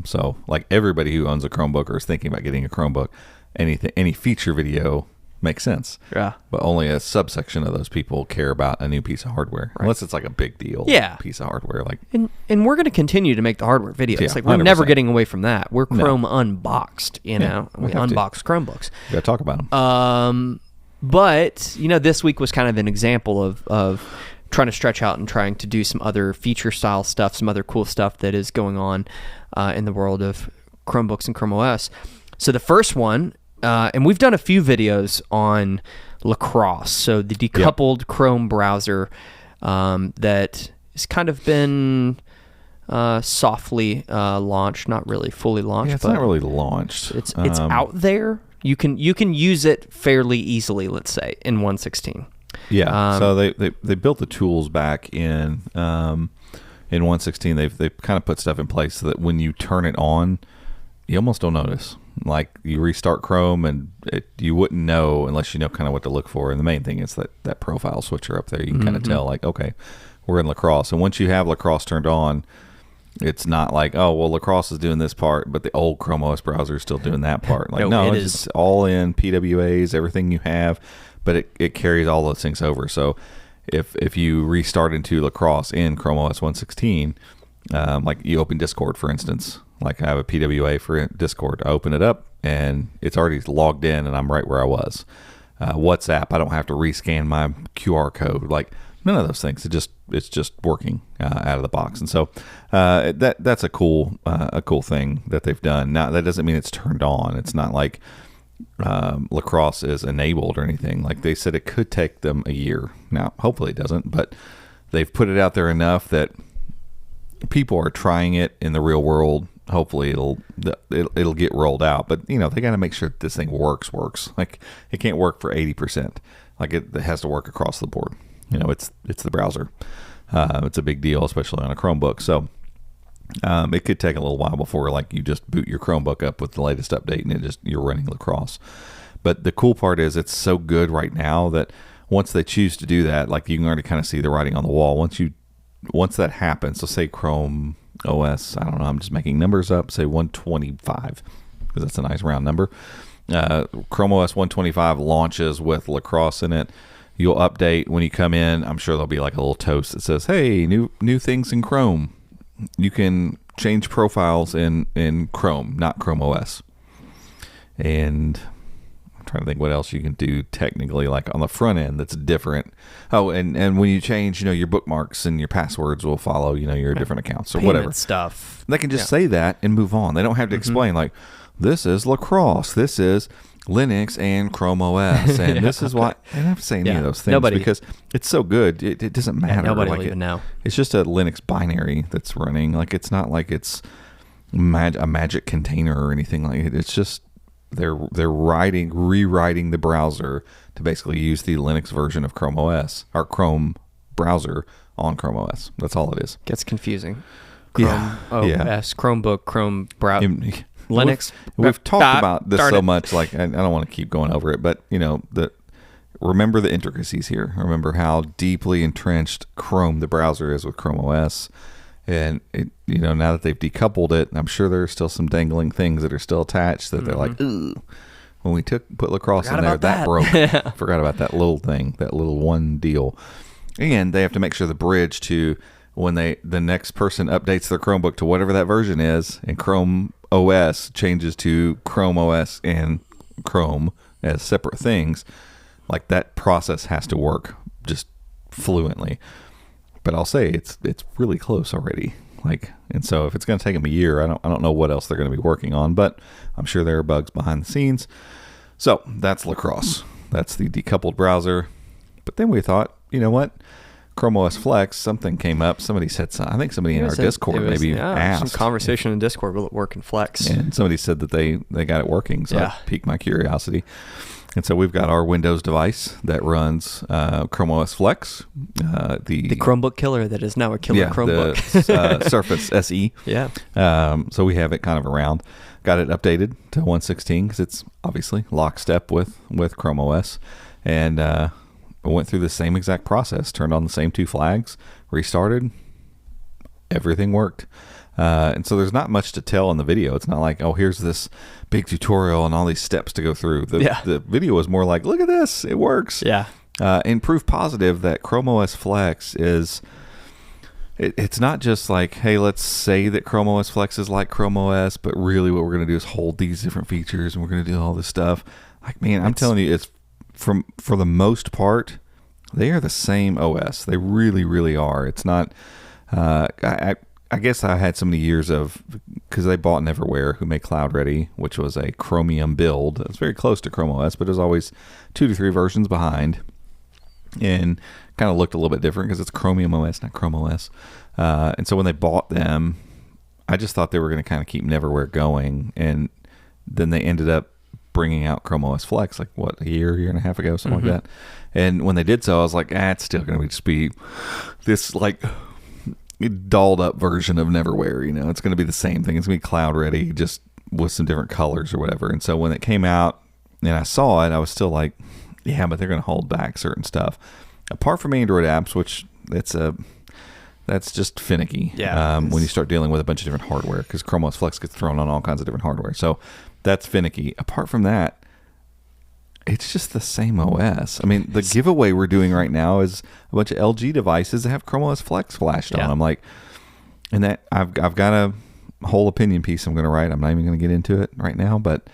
So like everybody who owns a Chromebook or is thinking about getting a Chromebook, any feature video makes sense. Yeah. But only a subsection of those people care about a new piece of hardware. Right. Unless it's like a big deal piece of hardware. Like, and we're going to continue to make the hardware videos. Yeah, like we're 100%. never getting away from that. We're Chrome unboxed, we unbox Chromebooks. We got to talk about them. But, this week was kind of an example of trying to stretch out and trying to do some other feature style stuff, some other cool stuff that is going on in the world of Chromebooks and Chrome OS. So the first one, and we've done a few videos on Lacros, so the decoupled Chrome browser that has kind of been softly launched, not really fully launched. Yeah, it's but not really launched. It's out there. You can use it fairly easily, let's say, in 1.16. Yeah. So they built the tools back in 1.16. They've kind of put stuff in place so that when you turn it on, you almost don't notice. Like you restart Chrome and you wouldn't know unless you know kind of what to look for. And the main thing is that profile switcher up there. You can kind of tell like, okay, we're in Lacros. And once you have Lacros turned on, it's not like, oh, well, Lacros is doing this part, but the old Chrome OS browser is still doing that part. Like, no, it's all in PWAs, everything you have, but it carries all those things over. So if you restart into Lacros in Chrome OS 1.16, like you open Discord, for instance, like I have a PWA for Discord. I open it up and it's already logged in and I'm right where I was. WhatsApp, I don't have to rescan my QR code. Like none of those things. It's just working out of the box. And so that's a cool thing that they've done. Now that doesn't mean it's turned on. It's not like Lacros is enabled or anything. Like they said, it could take them a year. Now, hopefully it doesn't, but they've put it out there enough that people are trying it in the real world. Hopefully it'll get rolled out, but they got to make sure that this thing works. Like it can't work for 80%. Like it has to work across the board. It's the browser. It's a big deal, especially on a Chromebook. So it could take a little while before like you just boot your Chromebook up with the latest update and you're running Lacros. But the cool part is it's so good right now that once they choose to do that, like you can already kind of see the writing on the wall. Once that happens, so say Chrome OS, I don't know, I'm just making numbers up, say 125, because that's a nice round number. Chrome OS 125 launches with Lacros in it. You'll update when you come in. I'm sure there'll be like a little toast that says, hey, new things in Chrome. You can change profiles in Chrome, not Chrome OS. And I'm trying to think what else you can do technically, like on the front end that's different. Oh, and when you change, your bookmarks and your passwords will follow, your different accounts or whatever stuff. They can just say that and move on. They don't have to explain like, this is Lacros, this is Linux and Chrome OS, and this is why. I don't have to say any of those things because it's so good. It doesn't matter. Nobody will even know. It's just a Linux binary that's running. Like it's not like it's a magic container or anything like it. It's just they're rewriting the browser to basically use the Linux version of Chrome OS or Chrome browser on Chrome OS. That's all it is. Gets confusing. Chrome OS, Chromebook, Chrome browser. Linux. We've talked about this so much, like I don't want to keep going over it, but remember the intricacies here. Remember how deeply entrenched Chrome, the browser, is with Chrome OS, and now that they've decoupled it, I'm sure there are still some dangling things that are still attached that they're like, ooh. When we put Lacros in there, that broke. Forgot about that little thing, that little one deal, and they have to make sure the bridge to when the next person updates their Chromebook to whatever that version is, and Chrome OS changes to Chrome OS and Chrome as separate things, like that process has to work just fluently. But I'll say it's really close already. Like, and so if it's going to take them a year, I don't know what else they're going to be working on, but I'm sure there are bugs behind the scenes. So that's Lacros. That's the decoupled browser. But then we thought, you know what? ChromeOS Flex, something came up. Somebody said something. I think somebody in our Discord maybe asked. Some conversation in Discord, will it work in Flex? And somebody said that they got it working, so it piqued my curiosity. And so we've got our Windows device that runs ChromeOS Flex. The Chromebook killer that is now a killer Chromebook. The Surface SE. Yeah. So we have it kind of around. Got it updated to 116 because it's obviously lockstep with ChromeOS. And went through the same exact process. Turned on the same 2 flags. Restarted. Everything worked. And so there's not much to tell in the video. It's not like, oh, here's this big tutorial and all these steps to go through. The video is more like, look at this. It works. Yeah. And proof positive that ChromeOS Flex is, it's not just like, hey, let's say that ChromeOS Flex is like ChromeOS, but really what we're going to do is hold these different features and we're going to do all this stuff. Like, man, I'm telling you, it's for the most part, they are the same OS. They really, really are. It's not, I guess I had so many years of, because they bought Neverware, who made Cloud Ready, which was a Chromium build. It was very close to Chrome OS, but it was always 2 to 3 versions behind, and kind of looked a little bit different because it's Chromium OS, not Chrome OS. And so when they bought them, I just thought they were going to kind of keep Neverware going, and then they ended up bringing out Chrome OS Flex, like what, a year and a half ago, something like that. And when they did so, I was like, it's still going to just be this like dolled up version of Neverware. You know, it's going to be the same thing. It's going to be Cloud Ready, just with some different colors or whatever. And so when it came out and I saw it, I was still like, yeah, but they're going to hold back certain stuff. Apart from Android apps, which that's just finicky. Yeah. When you start dealing with a bunch of different hardware, because Chrome OS Flex gets thrown on all kinds of different hardware. So that's finicky. Apart from that, it's just the same OS. I mean, the giveaway we're doing right now is a bunch of LG devices that have Chrome OS Flex flashed on. I'm like, and that I've got a whole opinion piece I'm going to write. I'm not even going to get into it right now, but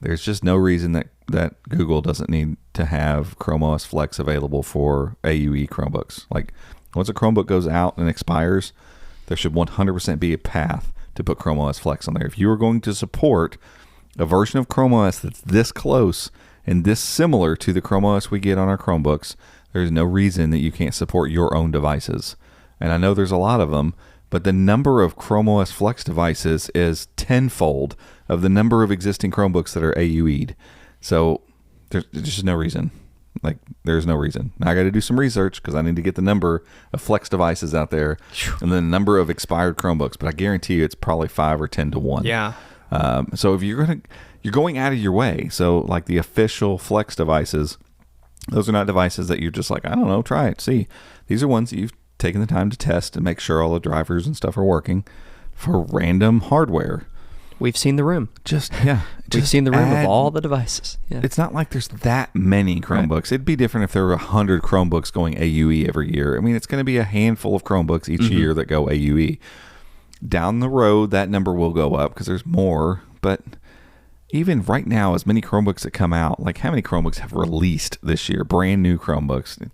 there's just no reason that Google doesn't need to have Chrome OS Flex available for AUE Chromebooks. Like, once a Chromebook goes out and expires, there should 100% be a path to put Chrome OS Flex on there. If you are going to support a version of Chrome OS that's this close and this similar to the Chrome OS we get on our Chromebooks, there's no reason that you can't support your own devices. And I know there's a lot of them, but the number of Chrome OS Flex devices is tenfold of the number of existing Chromebooks that are AUE'd. So there's just no reason. Like, there's no reason. Now I got to do some research because I need to get the number of Flex devices out there and the number of expired Chromebooks. But I guarantee you it's probably 5 or 10 to 1. Yeah. So if you're going out of your way. So like the official Flex devices, those are not devices that you're just like, I don't know, try it, see. These are ones that you've taken the time to test and make sure all the drivers and stuff are working for random hardware. We've seen the room. We've seen the room of all the devices. Yeah. It's not like there's that many Chromebooks. Right. It'd be different if there were 100 Chromebooks going AUE every year. I mean, it's going to be a handful of Chromebooks each year that go AUE. Down the road, that number will go up because there's more. But even right now, as many Chromebooks that come out, like how many Chromebooks have released this year? Brand new Chromebooks.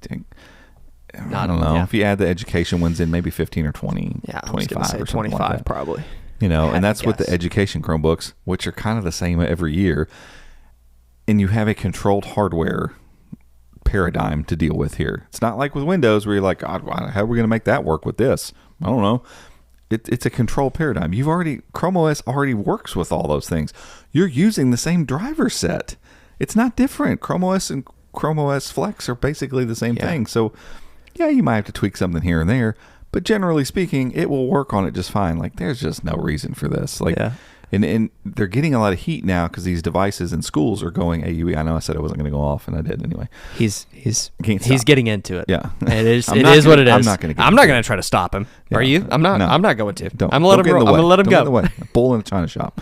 I don't know. Yeah. If you add the education ones in, maybe 15 or 20, 25 or something 25 like that. Probably. You know, and that's with the education Chromebooks, which are kind of the same every year. And you have a controlled hardware paradigm to deal with here. It's not like with Windows where you're like, God, how are we going to make that work with this? I don't know. It's a controlled paradigm. Chrome OS already works with all those things. You're using the same driver set. It's not different. Chrome OS and Chrome OS Flex are basically the same thing. So, yeah, you might have to tweak something here and there. But generally speaking, it will work on it just fine. Like, there's just no reason for this. Like, and they're getting a lot of heat now because these devices in schools are going AUE. I know I said I wasn't going to go off, and I did anyway. He's getting into it. Yeah, it is what it is. I'm not going to try to stop him. Yeah. Are you? I'm not. No. I'm not going to. I'm going to let him go. Get in the way. Bull in a china shop.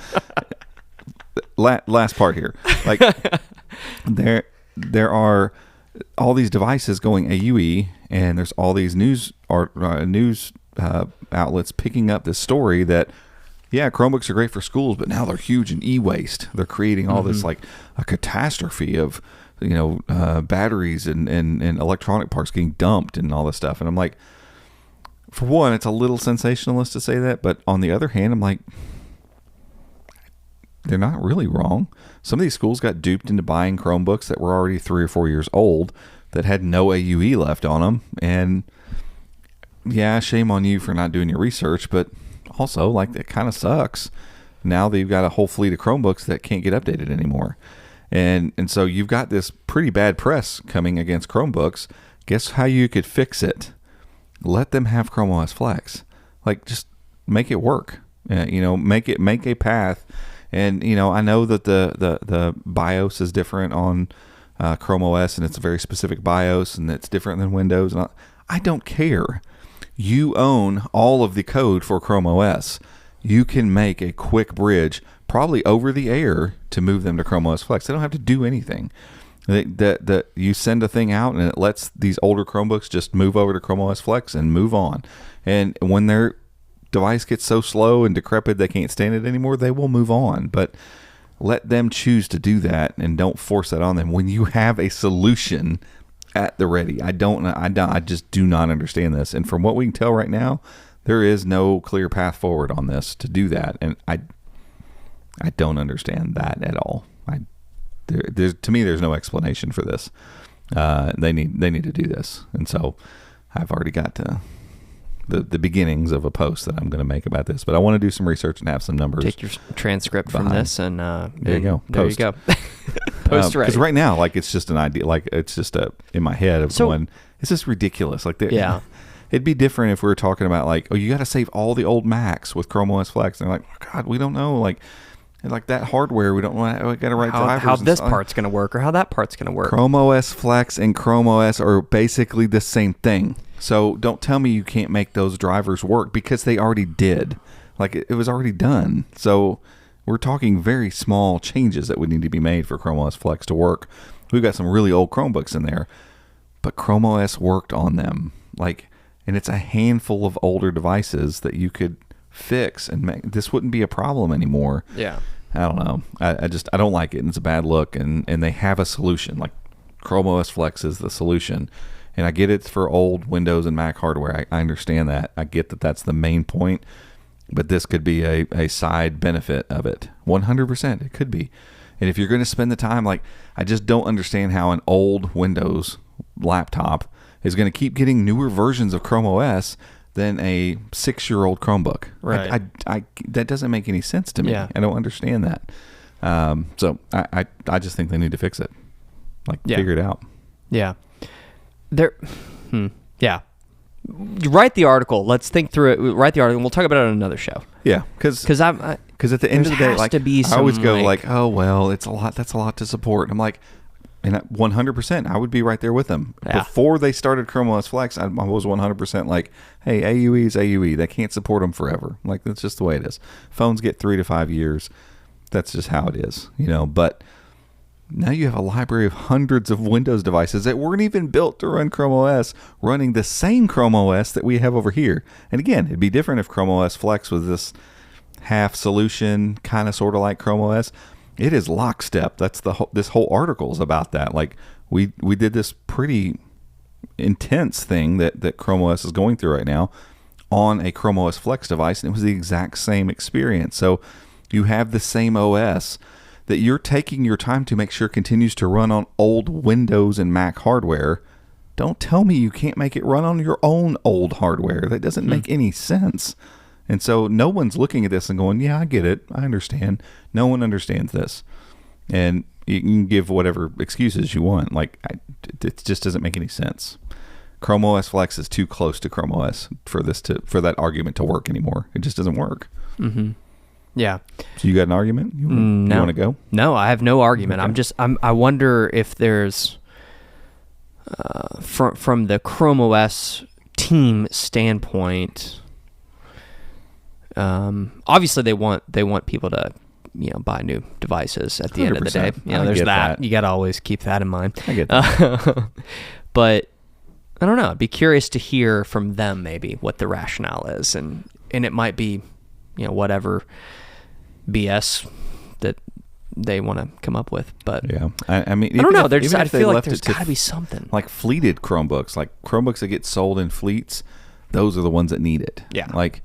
Last part here. Like, there are all these devices going AUE, and there's all these news outlets picking up this story that, Chromebooks are great for schools, but now they're huge in e-waste. They're creating all this like a catastrophe of batteries and electronic parts getting dumped and all this stuff. And I'm like, for one, it's a little sensationalist to say that, but on the other hand, I'm like, they're not really wrong. Some of these schools got duped into buying Chromebooks that were already 3 or 4 years old that had no AUE left on them. And yeah, shame on you for not doing your research, but also, like, it kind of sucks. Now that you've got a whole fleet of Chromebooks that can't get updated anymore. And so you've got this pretty bad press coming against Chromebooks. Guess how you could fix it? Let them have ChromeOS Flex. Like, just make it work. Make a path. And, I know that the BIOS is different on ChromeOS, and it's a very specific BIOS, and it's different than Windows. And I don't care. You own all of the code for ChromeOS. You can make a quick bridge, probably over the air, to move them to ChromeOS Flex. They don't have to do anything. You send a thing out, and it lets these older Chromebooks just move over to ChromeOS Flex and move on. And when their device gets so slow and decrepit they can't stand it anymore, they will move on. But let them choose to do that, and don't force that on them when you have a solution at the ready. I just do not understand this. And from what we can tell right now, there is no clear path forward on this to do that. And I don't understand that at all. To me, there's no explanation for this. They need to do this. And so I've already got the beginnings of a post that I'm going to make about this, but I want to do some research and have some numbers. Take your transcript from this, and there you go. There you go. Post because right now, like, it's just an idea, like, it's just in my head of going, it's just ridiculous. Like, yeah, it'd be different if we were talking about, like, oh, you got to save all the old Macs with ChromeOS Flex, and they're like, oh, God, we don't know, like that hardware, we don't want. We got to write drivers. How this part's going to work, or how that part's going to work. ChromeOS Flex and ChromeOS are basically the same thing. So don't tell me you can't make those drivers work, because they already did. Like, it was already done. So we're talking very small changes that would need to be made for ChromeOS Flex to work. We've got some really old Chromebooks in there, but ChromeOS worked on them. And it's a handful of older devices that you could fix, and this wouldn't be a problem anymore. Yeah. I don't know. I don't like it, and it's a bad look. And they have a solution. Like, ChromeOS Flex is the solution. And I get it for old Windows and Mac hardware. I understand that. I get that that's the main point. But this could be a side benefit of it. 100%. It could be. And if you're going to spend the time, like, I just don't understand how an old Windows laptop is going to keep getting newer versions of ChromeOS than a 6-year-old Chromebook. Right. I that doesn't make any sense to me. Yeah. I don't understand that. So I just think they need to fix it. Figure it out. Yeah. Yeah. Write the article. Let's think through it. Write the article. And we'll talk about it on another show. Yeah, because at the end of the day, like, I always go like, oh well, it's a lot. That's a lot to support. And I'm like, and 100%, I would be right there with them. Yeah. Before they started ChromeOS Flex, I was 100% like, hey, AUE is AUE. They can't support them forever. Like, that's just the way it is. Phones get 3 to 5 years. That's just how it is, But now you have a library of hundreds of Windows devices that weren't even built to run ChromeOS, running the same ChromeOS that we have over here. And again, it'd be different if ChromeOS Flex was this half solution, kind of sort of like ChromeOS. It is lockstep. That's this whole article is about that. Like, we did this pretty intense thing that ChromeOS is going through right now on a ChromeOS Flex device, and it was the exact same experience. So you have the same OS that you're taking your time to make sure continues to run on old Windows and Mac hardware. Don't tell me you can't make it run on your own old hardware. That doesn't make any sense. And so no one's looking at this and going, yeah, I get it. I understand. No one understands this. And you can give whatever excuses you want. Like, it just doesn't make any sense. ChromeOS Flex is too close to ChromeOS for that argument to work anymore. It just doesn't work. Mm-hmm. Yeah. So you got an argument? You want to go? No, I have no argument. Okay. I wonder if there's from the ChromeOS team standpoint. Obviously they want people to buy new devices at the end of the day. There's that. You got to always keep that in mind. I get that. But I don't know. I'd be curious to hear from them maybe what the rationale is, and it might be whatever BS that they want to come up with. But yeah, I mean, I don't know. I feel like there's got to be something like fleeted Chromebooks, like Chromebooks that get sold in fleets. Those are the ones that need it. Yeah, like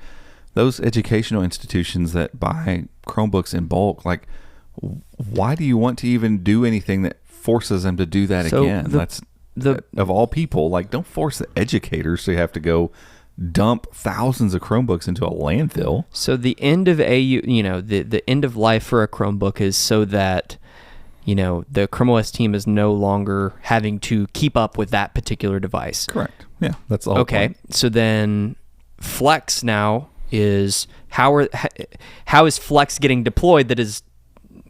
those educational institutions that buy Chromebooks in bulk. Like, why do you want to even do anything that forces them to do that again? of all people, like, don't force the educators to have to go dump thousands of Chromebooks into a landfill. So the end of the end of life for a Chromebook is so that, the ChromeOS team is no longer having to keep up with that particular device. Correct. Yeah, that's the whole point. So then Flex now is how is Flex getting deployed that is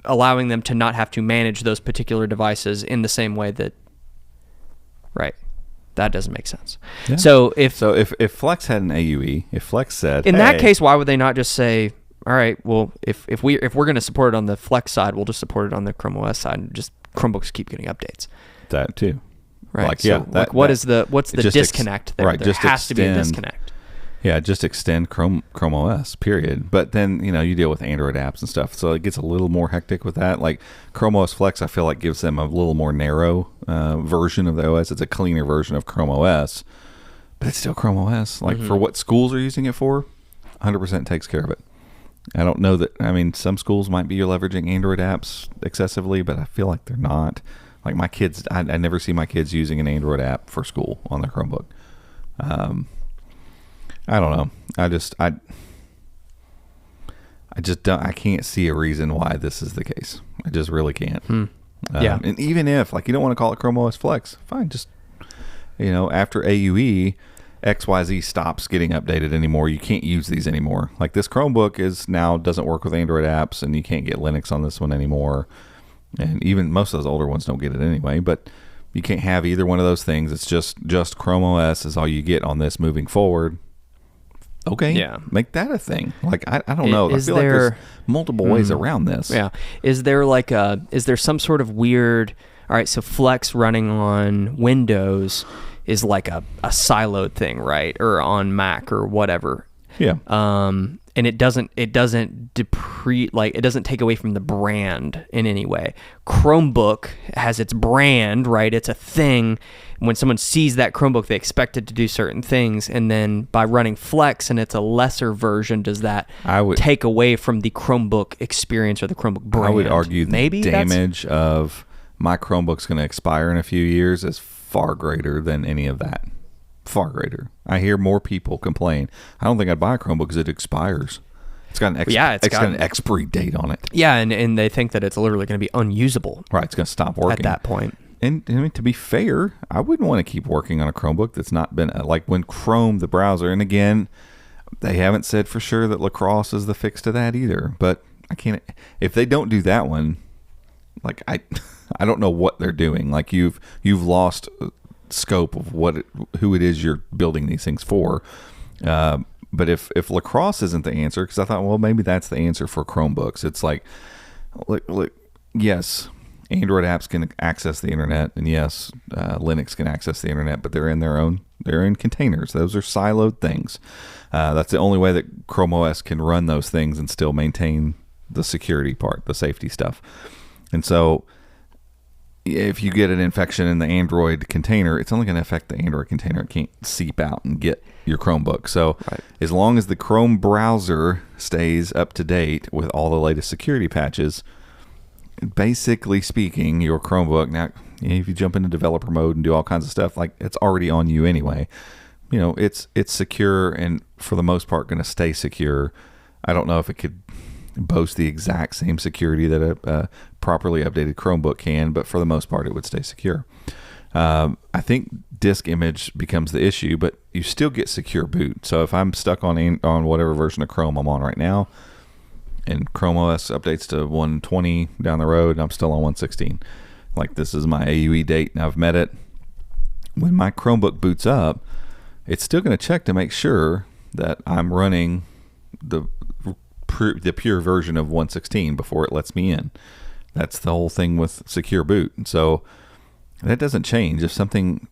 allowing them to not have to manage those particular devices in the same way that, right? That doesn't make sense. Yeah. So if Flex had an AUE, if Flex said, in that case, why would they not just say, all right, well, if we're going to support it on the Flex side, we'll just support it on the ChromeOS side, and just Chromebooks keep getting updates. That too, right? Like, so, what's the disconnect there? Right, there has to be a disconnect. Yeah, just extend Chrome OS, period. But then, you deal with Android apps and stuff, so it gets a little more hectic with that. Like Chrome OS Flex, I feel like gives them a little more narrow version of the OS. It's a cleaner version of Chrome OS, but it's still Chrome OS. Like for what schools are using it for, 100% takes care of it. I don't know that, some schools might be leveraging Android apps excessively, but I feel like they're not. Like my kids, I never see my kids using an Android app for school on their Chromebook. I don't know. I just don't. I can't see a reason why this is the case. I just really can't. Yeah. And even if, like, you don't want to call it ChromeOS Flex, fine. Just after AUE, XYZ stops getting updated anymore. You can't use these anymore. Like this Chromebook doesn't work with Android apps, and you can't get Linux on this one anymore. And even most of those older ones don't get it anyway. But you can't have either one of those things. It's just Chrome OS is all you get on this moving forward. Okay, yeah, make that a thing. Like I don't know. I feel like there's multiple ways around this. Yeah, is there some sort of weird? All right, so Flex running on Windows is like a siloed thing, right? Or on Mac or whatever. Yeah. And it doesn't it doesn't take away from the brand in any way. Chromebook has its brand, right? It's a thing. When someone sees that Chromebook, they expect it to do certain things, and then by running Flex and it's a lesser version, does that take away from the Chromebook experience or the Chromebook brand? I would argue maybe the damage of my Chromebook's going to expire in a few years is far greater than any of that. Far greater. I hear more people complain. I don't think I'd buy a Chromebook because it expires. It's got an expiry date on it. Yeah, and they think that it's literally going to be unusable. Right, it's going to stop working at that point. And to be fair, I wouldn't want to keep working on a Chromebook that's not been like when Chrome, the browser, and again, they haven't said for sure that Lacros is the fix to that either. But I can't. If they don't do that one, like I don't know what they're doing. Like you've lost scope of who it is you're building these things for. But if Lacros isn't the answer, because I thought, well, maybe that's the answer for Chromebooks. It's like, look, yes, Android apps can access the internet, and yes, Linux can access the internet, but they're in containers. Those are siloed things. That's the only way that Chrome OS can run those things and still maintain the security part, the safety stuff. And so if you get an infection in the Android container, it's only going to affect the Android container. It can't seep out and get your Chromebook. So As long as the Chrome browser stays up to date with all the latest security patches, basically speaking, your Chromebook, now if you jump into developer mode and do all kinds of stuff, like it's already on you anyway. It's secure and for the most part going to stay secure. I don't know if it could boast the exact same security that a properly updated Chromebook can, but for the most part, it would stay secure. I think disk image becomes the issue, but you still get secure boot. So if I'm stuck on whatever version of Chrome I'm on right now, and Chrome OS updates to 120 down the road, and I'm still on 116, like this is my AUE date, and I've met it. When my Chromebook boots up, it's still going to check to make sure that I'm running the pure version of 116 before it lets me in. That's the whole thing with secure boot. So that doesn't change. If something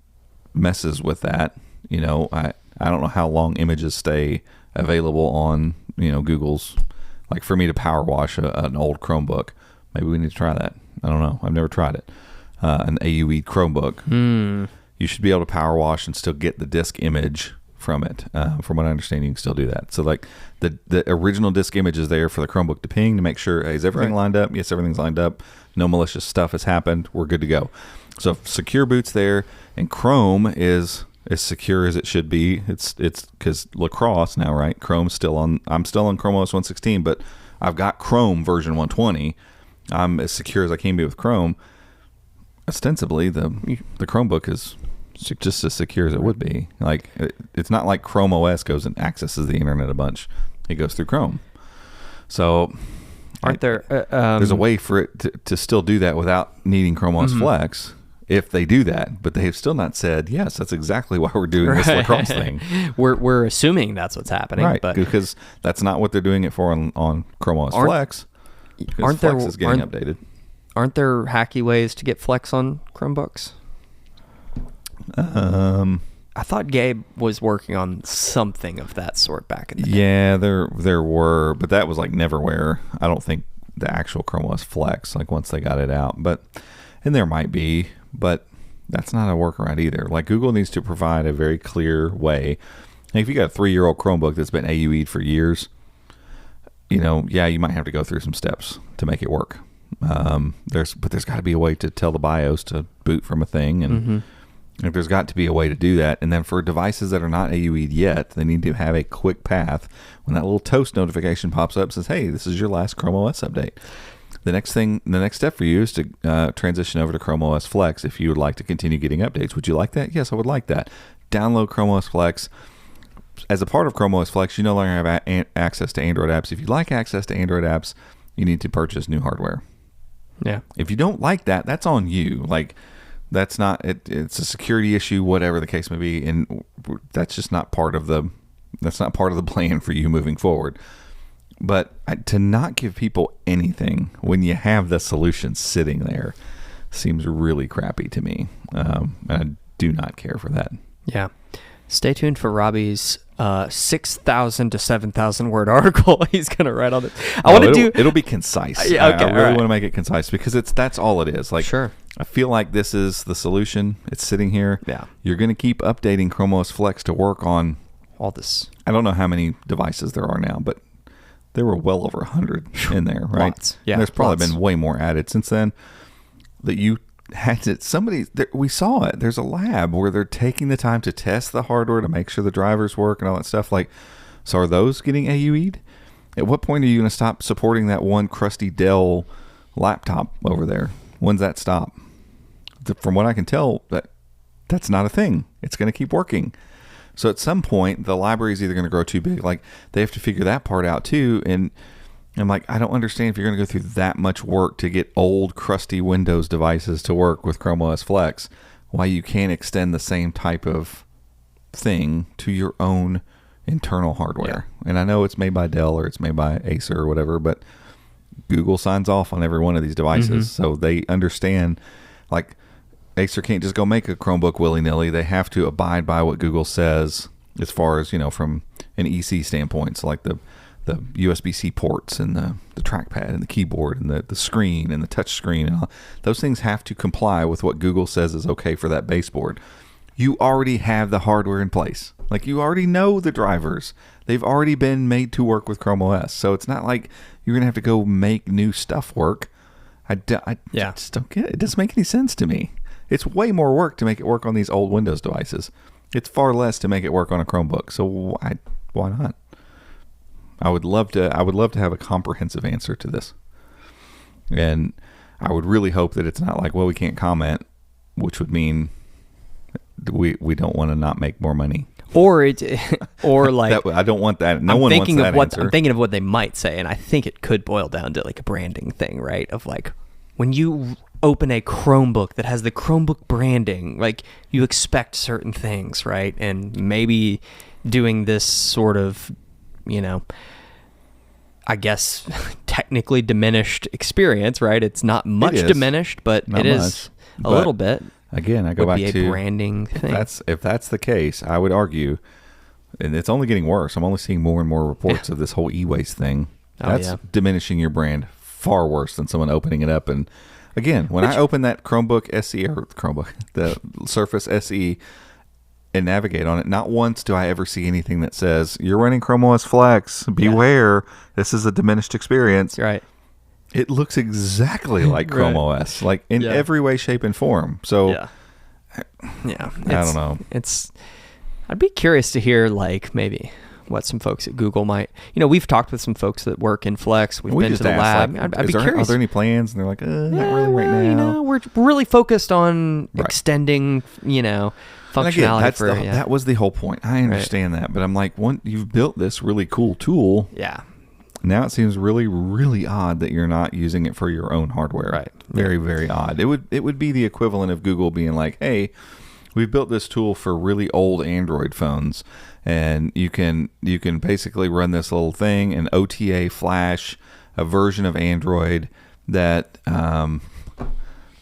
messes with that, I don't know how long images stay available on, Google's. Like for me to power wash an old Chromebook, maybe we need to try that. I don't know. I've never tried it. An AUE Chromebook. You should be able to power wash and still get the disk image from it. From what I understand, you can still do that. So like the original disk image is there for the Chromebook to ping to make sure, hey, is everything lined up? Yes, everything's lined up. No malicious stuff has happened. We're good to go. So secure boot's there, and Chrome is as secure as it should be. It's because Lacros now, right? I'm still on ChromeOS 116, but I've got Chrome version 120. I'm as secure as I can be with Chrome. Ostensibly, the Chromebook is just as secure as it would be. Like it's not like Chrome OS goes and accesses the internet a bunch. It goes through Chrome. So there's a way for it to still do that without needing ChromeOS Flex if they do that, but they have still not said, yes, that's exactly why we're doing this Lacrosse thing. We're assuming that's what's happening. Right, but because that's not what they're doing it for on ChromeOS Flex. Because Flex is getting updated. Aren't there hacky ways to get Flex on Chromebooks? I thought Gabe was working on something of that sort back in the day. Yeah, there were, but that was like Neverwhere. I don't think the actual ChromeOS Flex, like once they got it out, and there might be, but that's not a workaround either. Like Google needs to provide a very clear way. Like if you got a 3-year-old Chromebook that's been AUE'd for years, you might have to go through some steps to make it work. There's got to be a way to tell the BIOS to boot from a thing, and if there's got to be a way to do that. And then for devices that are not AUE'd yet, they need to have a quick path. When that little toast notification pops up, says, "Hey, this is your last ChromeOS update." The next step for you is to transition over to ChromeOS Flex if you would like to continue getting updates. Would you like that? Yes, I would like that. Download ChromeOS Flex. As a part of ChromeOS Flex, you no longer have access to Android apps. If you'd like access to Android apps, you need to purchase new hardware. Yeah. If you don't like that, that's on you. Like, that's not it. It's a security issue, whatever the case may be, and that's just not part of the plan for you moving forward. But to not give people anything when you have the solution sitting there seems really crappy to me. And I do not care for that. Yeah. Stay tuned for Robbie's 6,000 to 7,000 word article he's going to write on it. It'll be concise. Yeah, okay, I really want to make it concise because that's all it is. Like, sure. I feel like this is the solution. It's sitting here. Yeah. You're going to keep updating ChromeOS Flex to work on all this. I don't know how many devices there are now, but there were well over 100 in there, right? Lots. Yeah. And there's probably been way more added since then that you had to, we saw it. There's a lab where they're taking the time to test the hardware to make sure the drivers work and all that stuff. Like, so are those getting AUE'd? At what point are you going to stop supporting that one crusty Dell laptop over there? When's that stop? From what I can tell, that's not a thing. It's going to keep working. So at some point, the library is either going to grow too big. Like, they have to figure that part out too. And I'm like, I don't understand if you're going to go through that much work to get old, crusty Windows devices to work with ChromeOS Flex, why you can't extend the same type of thing to your own internal hardware. Yeah. And I know it's made by Dell or it's made by Acer or whatever, but Google signs off on every one of these devices. So they understand, like, Acer can't just go make a Chromebook willy-nilly. They have to abide by what Google says as far as, from an EC standpoint. So like the USB-C ports and the trackpad and the keyboard and the screen and the touch screen and all, those things have to comply with what Google says is okay for that baseboard. You already have the hardware in place. Like, you already know the drivers. They've already been made to work with Chrome OS. So it's not like you're going to have to go make new stuff work. I just don't get it. It doesn't make any sense to me. It's way more work to make it work on these old Windows devices. It's far less to make it work on a Chromebook. So why not? I would love to have a comprehensive answer to this. And I would really hope that it's not like, well, we can't comment, which would mean we don't want to not make more money. Or like I don't want that. No one wants that answer. I'm thinking of what they might say, and I think it could boil down to like a branding thing, right? Of like, when you open a Chromebook that has the Chromebook branding, like, you expect certain things, right? And maybe doing this sort of, I guess technically diminished experience, right? It's not much diminished, but it is a little bit. Again, I go back to a branding thing. If that's the case, I would argue, and it's only getting worse. I'm only seeing more and more reports of this whole e-waste thing. That's diminishing your brand far worse than someone opening it up. And again, when I open that Chromebook SE or the Surface SE and navigate on it, not once do I ever see anything that says, "You're running ChromeOS Flex. Beware, this is a diminished experience." Right. It looks exactly like Chrome Right. OS, like in Yeah. every way, shape, and form. So Yeah. I don't know. I'd be curious to hear like maybe what some folks at Google might. We've talked with some folks that work in Flex. We've We been just to the asked, lab. like, I'd be are curious. there any plans? And they're like, not Yeah, really right well, now. we're really focused on Right. extending, And again, functionality that was the whole point. I understand that, but I'm like, you've built this really cool tool. Yeah. Now it seems really, really odd that you're not using it for your own hardware. Right. Very, very odd. It would be the equivalent of Google being like, hey, we've built this tool for really old Android phones, and you can basically run this little thing and OTA flash a version of Android that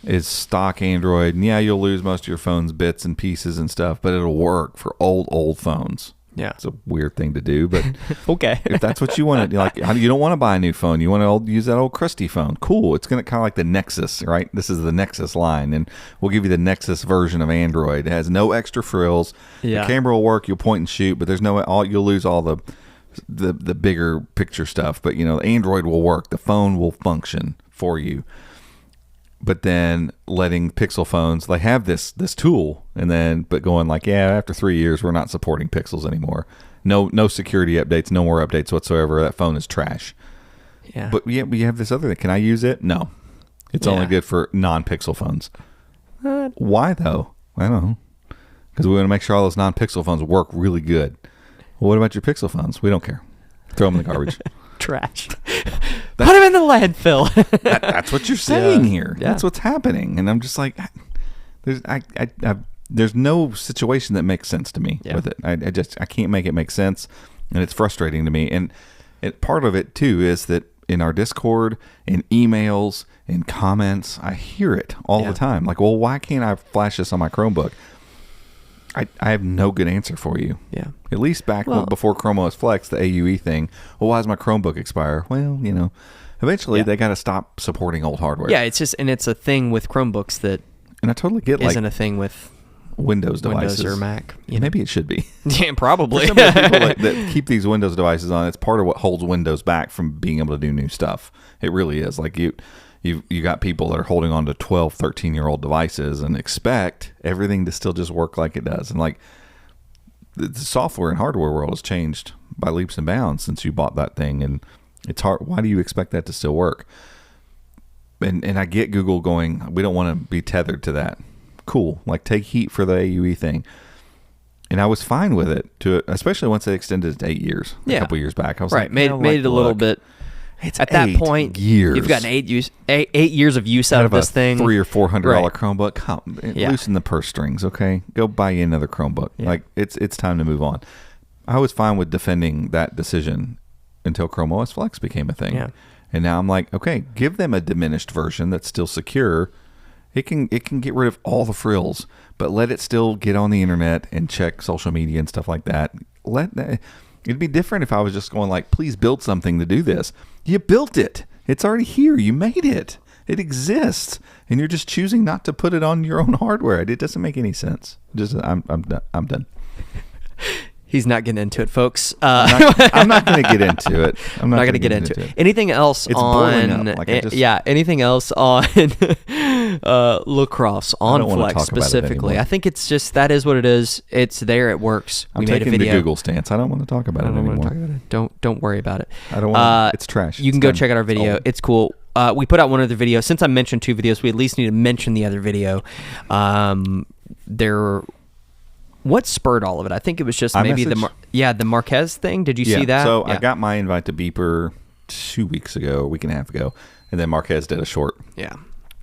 is stock Android. And yeah, you'll lose most of your phone's bits and pieces and stuff, but it'll work for old phones. Yeah. It's a weird thing to do, but Okay. if that's what you want to like, you don't want to buy a new phone. You want to use that old crusty phone. Cool. It's going to kind of like the Nexus, right? This is the Nexus line, and we'll give you the Nexus version of Android. It has no extra frills. Yeah. The camera will work. You'll point and shoot, but there's you'll lose all the bigger picture stuff. But Android will work. The phone will function for you. But then letting Pixel phones, they have this tool, but going like, yeah, after 3 years, we're not supporting Pixels anymore. No security updates, no more updates whatsoever. That phone is trash. Yeah. But yeah, we have this other thing. Can I use it? No. It's only good for non-Pixel phones. Why though? I don't know. Because we want to make sure all those non-Pixel phones work really good. Well, what about your Pixel phones? We don't care. Throw them in the garbage. Trash. Put him in the landfill. That's what you're saying here. Yeah. That's what's happening, and I'm just like, there's no situation that makes sense to me with it. I can't make it make sense, and it's frustrating to me. And part of it too is that in our Discord, in emails, in comments, I hear it all the time. Like, well, why can't I flash this on my Chromebook? I have no good answer for you. Yeah. At least before ChromeOS Flex, the AUE thing. Well, why does my Chromebook expire? Well, eventually they got to stop supporting old hardware. Yeah, it's a thing with Chromebooks that And I totally get isn't a thing with Windows devices. Windows or Mac. Maybe it should be. Yeah, probably. For some of the people that keep these Windows devices on, it's part of what holds Windows back from being able to do new stuff. It really is. Like you got people that are holding on to 12, 13-year-old devices and expect everything to still just work like it does. And like the software and hardware world has changed by leaps and bounds since you bought that thing. And it's hard. Why do you expect that to still work? And I get Google going, we don't want to be tethered to that. Cool. Like, take heat for the AUE thing. And I was fine with it, especially once they extended it to 8 years. A couple years back. I was like, made it a little bit. It's at that point, years. You've gotten 8 years of use out of this thing. $300 or $400 Chromebook. Loosen the purse strings, okay? Go buy you another Chromebook. Yeah. Like, it's time to move on. I was fine with defending that decision until ChromeOS Flex became a thing. Yeah. And now I'm like, okay, give them a diminished version that's still secure. It can get rid of all the frills, but let it still get on the internet and check social media and stuff like that. It'd be different if I was just going like, please build something to do this. You built it. It's already here. You made it. It exists, and you're just choosing not to put it on your own hardware. It doesn't make any sense. I'm done. He's not getting into it, folks. I'm not going to get into it. I'm not going to get into it. Anything else it's on? Up. Like anything else on Lacros on Flex specifically? I think it's just that is what it is. It's there. It works. I'm taking the Google stance. I don't want to talk about it anymore. Don't worry about it. I don't want. It's trash. You can go check out our video. It's cool. We put out one other video. Since I mentioned 2 videos, we at least need to mention the other video. What spurred all of it? I think it was just maybe the Marquez thing. Did you see that? So I got my invite to Beeper 2 weeks ago, a week and a half ago, and then Marquez did a short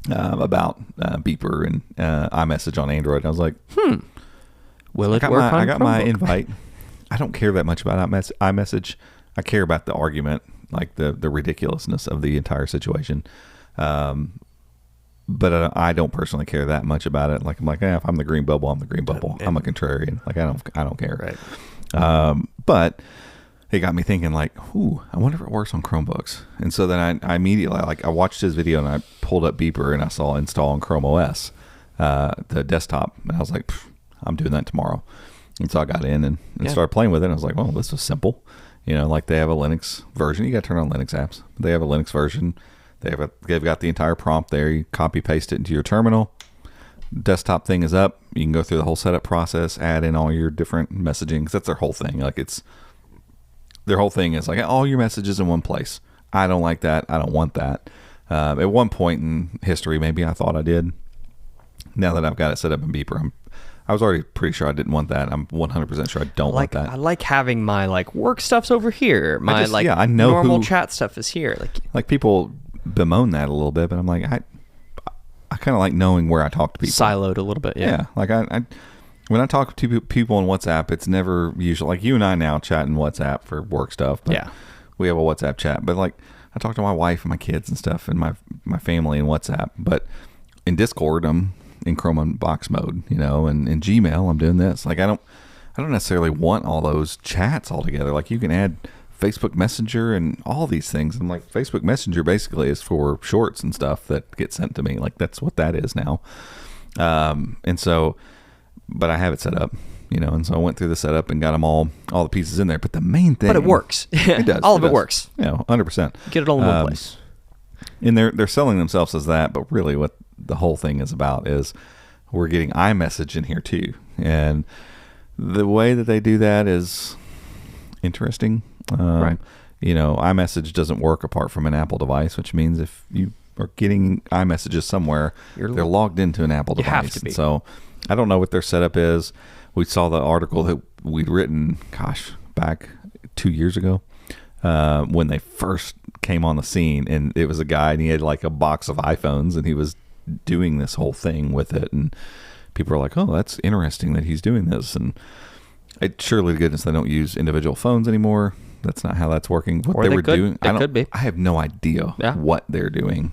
about Beeper and iMessage on Android. And I was like, will it work on I got my Chromebook? invite. I don't care that much about iMessage. I care about the argument, like the ridiculousness of the entire situation. But I don't personally care that much about it. Like, I'm like, if I'm the green bubble, I'm the green bubble. I'm a contrarian. Like, I don't care. Right. But it got me thinking, like, I wonder if it works on Chromebooks. And so then I immediately, I watched his video and I pulled up Beeper and I saw install on Chrome OS, the desktop. And I was like, I'm doing that tomorrow. And so I got in and started playing with it. And I was like, well, this is simple. Like they have a Linux version. You got to turn on Linux apps. They have a Linux version They've got the entire prompt there. You copy paste it into your terminal. Desktop thing is up. You can go through the whole setup process, add in all your different messaging, 'cause that's their whole thing. Like their whole thing is like all your messages in one place. I don't like that. I don't want that. At one point in history, maybe I thought I did. Now that I've got it set up in Beeper, I was already pretty sure I didn't want that. I'm 100% sure I don't want that. I like having my like work stuff's over here. My I know normal chat stuff is here. Like people bemoan that a little bit, but I'm like, I kind of like knowing where I talk to people. Siloed a little bit, yeah. Yeah, like when I talk to people on WhatsApp, it's never usually like you and I now chat in WhatsApp for work stuff. But yeah, we have a WhatsApp chat, but like I talk to my wife and my kids and stuff and my family in WhatsApp. But in Discord, I'm in Chrome unbox mode, and in Gmail, I'm doing this. Like I don't necessarily want all those chats all together. Like you can add Facebook Messenger and all these things. And like Facebook Messenger basically is for shorts and stuff that get sent to me. Like that's what that is now. And so, but I have it set up, and so I went through the setup and got them all the pieces in there. But the main thing, but it works. It does. All of it works. 100%. Get it all in one place. And they're selling themselves as that, but really what the whole thing is about is we're getting iMessage in here too. And the way that they do that is interesting. Right. iMessage doesn't work apart from an Apple device, which means if you are getting iMessages somewhere, they're logged into an Apple device. You have to be. So I don't know what their setup is. We saw the article that we'd written, back 2 years ago, when they first came on the scene, and it was a guy and he had like a box of iPhones and he was doing this whole thing with it, and people are like, oh, that's interesting that he's doing this. And surely to goodness they don't use individual phones anymore. That's not how that's working. What they were doing, I have no idea what they're doing,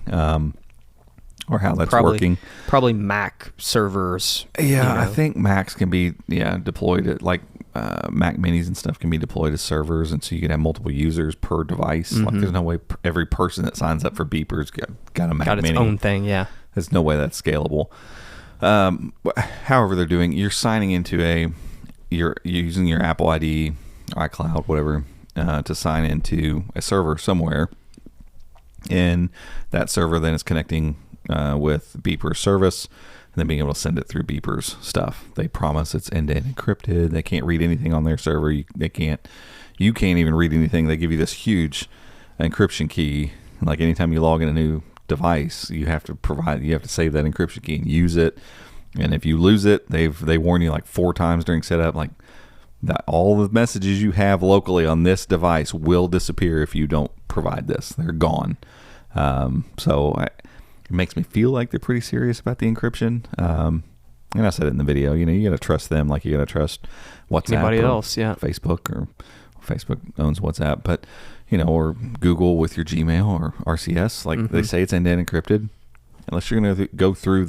or how that's working. Probably Mac servers. Yeah, I think Macs can be deployed at like Mac Minis and stuff can be deployed as servers, and so you can have multiple users per device. Mm-hmm. Like there's no way every person that signs up for Beeper's got a Mac Mini. Got its own thing. Yeah, there's no way that's scalable. However, they're doing, you're signing into you're using your Apple ID, iCloud, whatever, to sign into a server somewhere, and that server then is connecting with Beeper's service, and then being able to send it through Beeper's stuff. They promise it's end-to-end encrypted. They can't read anything on their server. You can't even read anything. They give you this huge encryption key. Like anytime you log in a new device, you have to save that encryption key and use it. And if you lose it, they warn you like 4 times during setup, like that all the messages you have locally on this device will disappear if you don't provide this. They're gone. It makes me feel like they're pretty serious about the encryption. And I said it in the video, you got to trust them like you got to trust WhatsApp. Anybody else, yeah. Facebook, or Facebook owns WhatsApp, but or Google with your Gmail or RCS, like they say it's end-to-end encrypted. Unless you're going to go through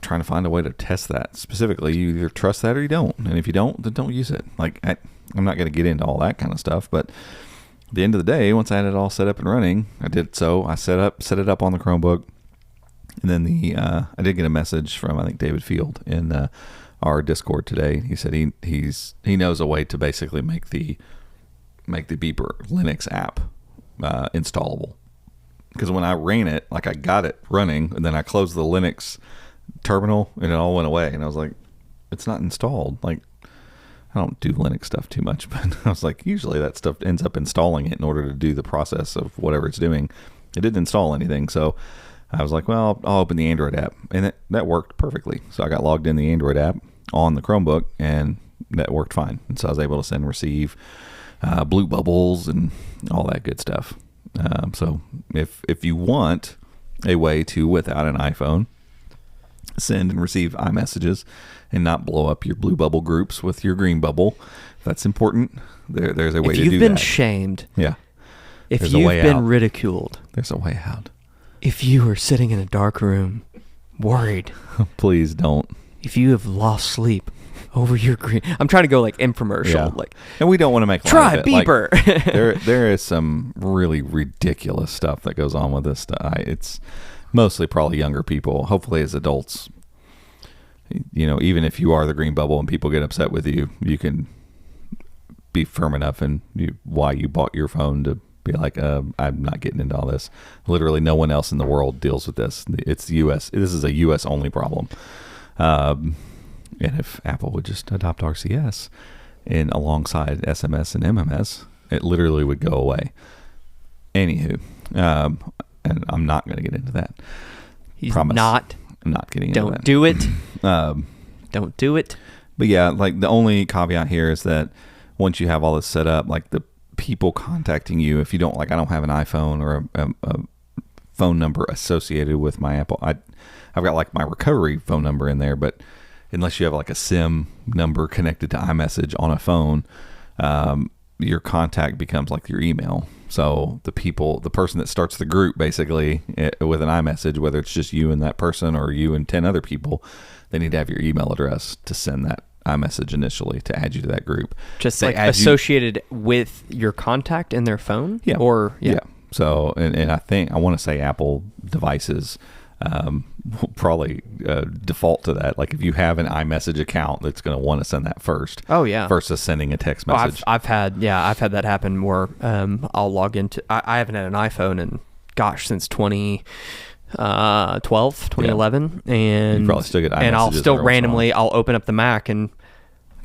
trying to find a way to test that specifically, you either trust that or you don't. And if you don't, then don't use it. Like I'm not going to get into all that kind of stuff, but at the end of the day, once I had it all set up and running, I did so. I set it up on the Chromebook, and then I did get a message from I think David Field in our Discord today. He said he knows a way to basically make the Beeper Linux app installable. Because when I ran it, like I got it running, and then I closed the Linux terminal, and it all went away. And I was like, it's not installed. Like, I don't do Linux stuff too much, but I was like, usually that stuff ends up installing it in order to do the process of whatever it's doing. It didn't install anything, so I was like, well, I'll open the Android app, and that worked perfectly. So I got logged in the Android app on the Chromebook, and that worked fine. And so I was able to send and receive blue bubbles and all that good stuff. So if you want a way to, without an iPhone, send and receive iMessages and not blow up your blue bubble groups with your green bubble, if that's important, there's a way to do that. If you've been shamed, if there's you've been ridiculed, there's a way out. If you are sitting in a dark room, worried, please don't. If you have lost sleep over your green, I'm trying to go like infomercial, like, and we don't want to make try Beeper. Like, there is some really ridiculous stuff that goes on with this stuff. It's mostly probably younger people. Hopefully, as adults, even if you are the green bubble and people get upset with you, you can be firm enough in why you bought your phone to Be like, I'm not getting into all this. Literally, no one else in the world deals with this. It's U.S. This is a U.S. only problem. And if Apple would just adopt RCS and alongside SMS and MMS, it literally would go away. Anywho, and I'm not going to get into that. He's Promise. not. I'm not getting into that. Don't do it. Don't do it. But yeah, like the only caveat here is that once you have all this set up, like the people contacting you, if you don't, like I don't have an iPhone or a phone number associated with my Apple. I've got like my recovery phone number in there, but unless you have like a SIM number connected to iMessage on a phone, your contact becomes like your email. So the person that starts the group basically with an iMessage, whether it's just you and that person or you and 10 other people, they need to have your email address to send that iMessage initially to add you to that group. Just like associated with your contact in their phone? Yeah. Or, yeah. So, and I want to say Apple devices will probably default to that. Like if you have an iMessage account, that's going to want to send that first. Oh yeah. Versus sending a text message. I've had that happen where I'll log into. I haven't had an iPhone since 2011, and you probably still get iMessages and I'll still every once in a randomly I'll open up the Mac and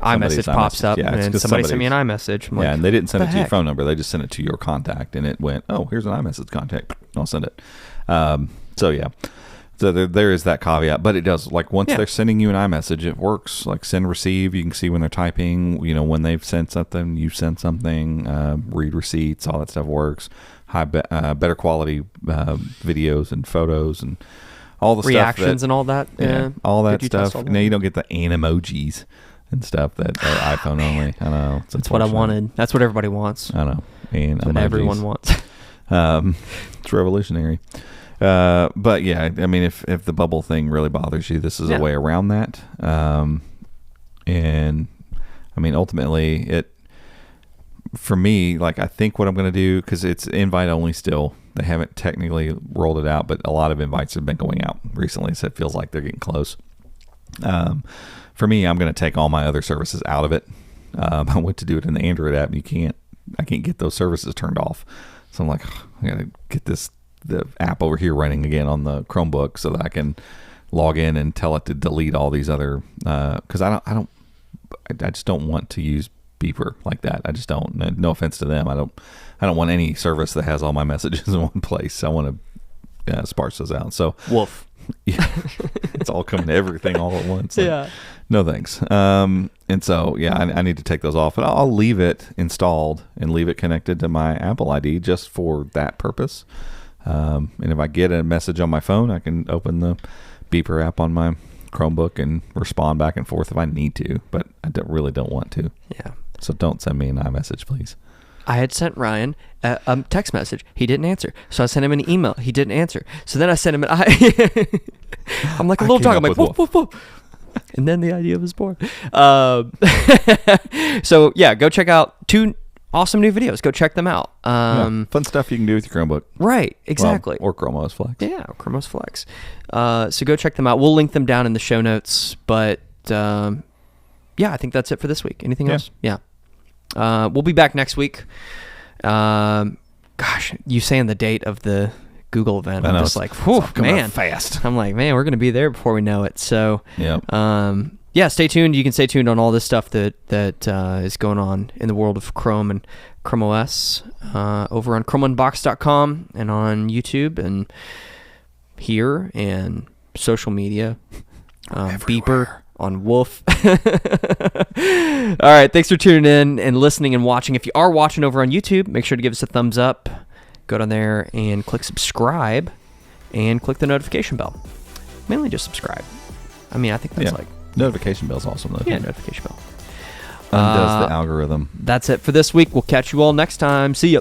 iMessage pops up, and somebody sent me an iMessage. I'm like, and they didn't send it to your heck? phone number. They just sent it to your contact, and it went, oh, here's an iMessage contact. I'll send it. So yeah. So there is that caveat, but it does, like once they're sending you an iMessage, it works. Like send, receive, you can see when they're typing, when they've sent something, you sent something, read receipts, all that stuff works. Better quality videos and photos and all the reactions stuff and all that. Yeah, all that stuff. All that? Now you don't get the animojis and stuff that are iPhone only. I know. That's what I wanted. That's what everybody wants. I know. And what everyone wants. It's revolutionary. But yeah, I mean, if the bubble thing really bothers you, this is a way around that. And I mean, ultimately, for me, like I think what I'm going to do, because it's invite only still. They haven't technically rolled it out, but a lot of invites have been going out recently, so it feels like they're getting close. For me, I'm going to take all my other services out of it. I went to do it in the Android app, and I can't get those services turned off. So I'm like, I got to get the app over here running again on the Chromebook so that I can log in and tell it to delete all these other, because I just don't want to use Beeper like that. I just don't. No offense to them. I don't want any service that has all my messages in one place. I want to sparse those out. So Wolf. Yeah, it's all coming to everything all at once. Like, yeah. No thanks. And so yeah, I need to take those off, and I'll leave it installed and leave it connected to my Apple ID just for that purpose. And if I get a message on my phone, I can open the Beeper app on my Chromebook and respond back and forth if I need to, but I really don't want to. Yeah. So don't send me an iMessage, please. I had sent Ryan a text message. He didn't answer. So I sent him an email. He didn't answer. So then I sent him I'm like a little dog. I'm like, woof, woof, woof. And then the idea was born. So yeah, go check out 2 awesome new videos. Go check them out. Fun stuff you can do with your Chromebook. Right, exactly. Well, or ChromeOS Flex. Yeah, or ChromeOS Flex. So go check them out. We'll link them down in the show notes. But yeah, I think that's it for this week. Anything else? Yeah. We'll be back next week. Gosh, you saying the date of the Google event, I'm just like, whew, man, fast. I'm like, man, we're gonna be there before we know it. So, yeah, stay tuned. You can stay tuned on all this stuff that is going on in the world of Chrome and Chrome OS over on ChromeUnbox.com and on YouTube and here and social media, Beeper. On Wolf. All right, thanks for tuning in and listening and watching. If you are watching over on YouTube, make sure to give us a thumbs up. Go down there and click subscribe and click the notification bell. Mainly just subscribe. I mean, I think that's notification bell's awesome though. Yeah, notification bell. Undoes the algorithm. That's it for this week. We'll catch you all next time. See ya.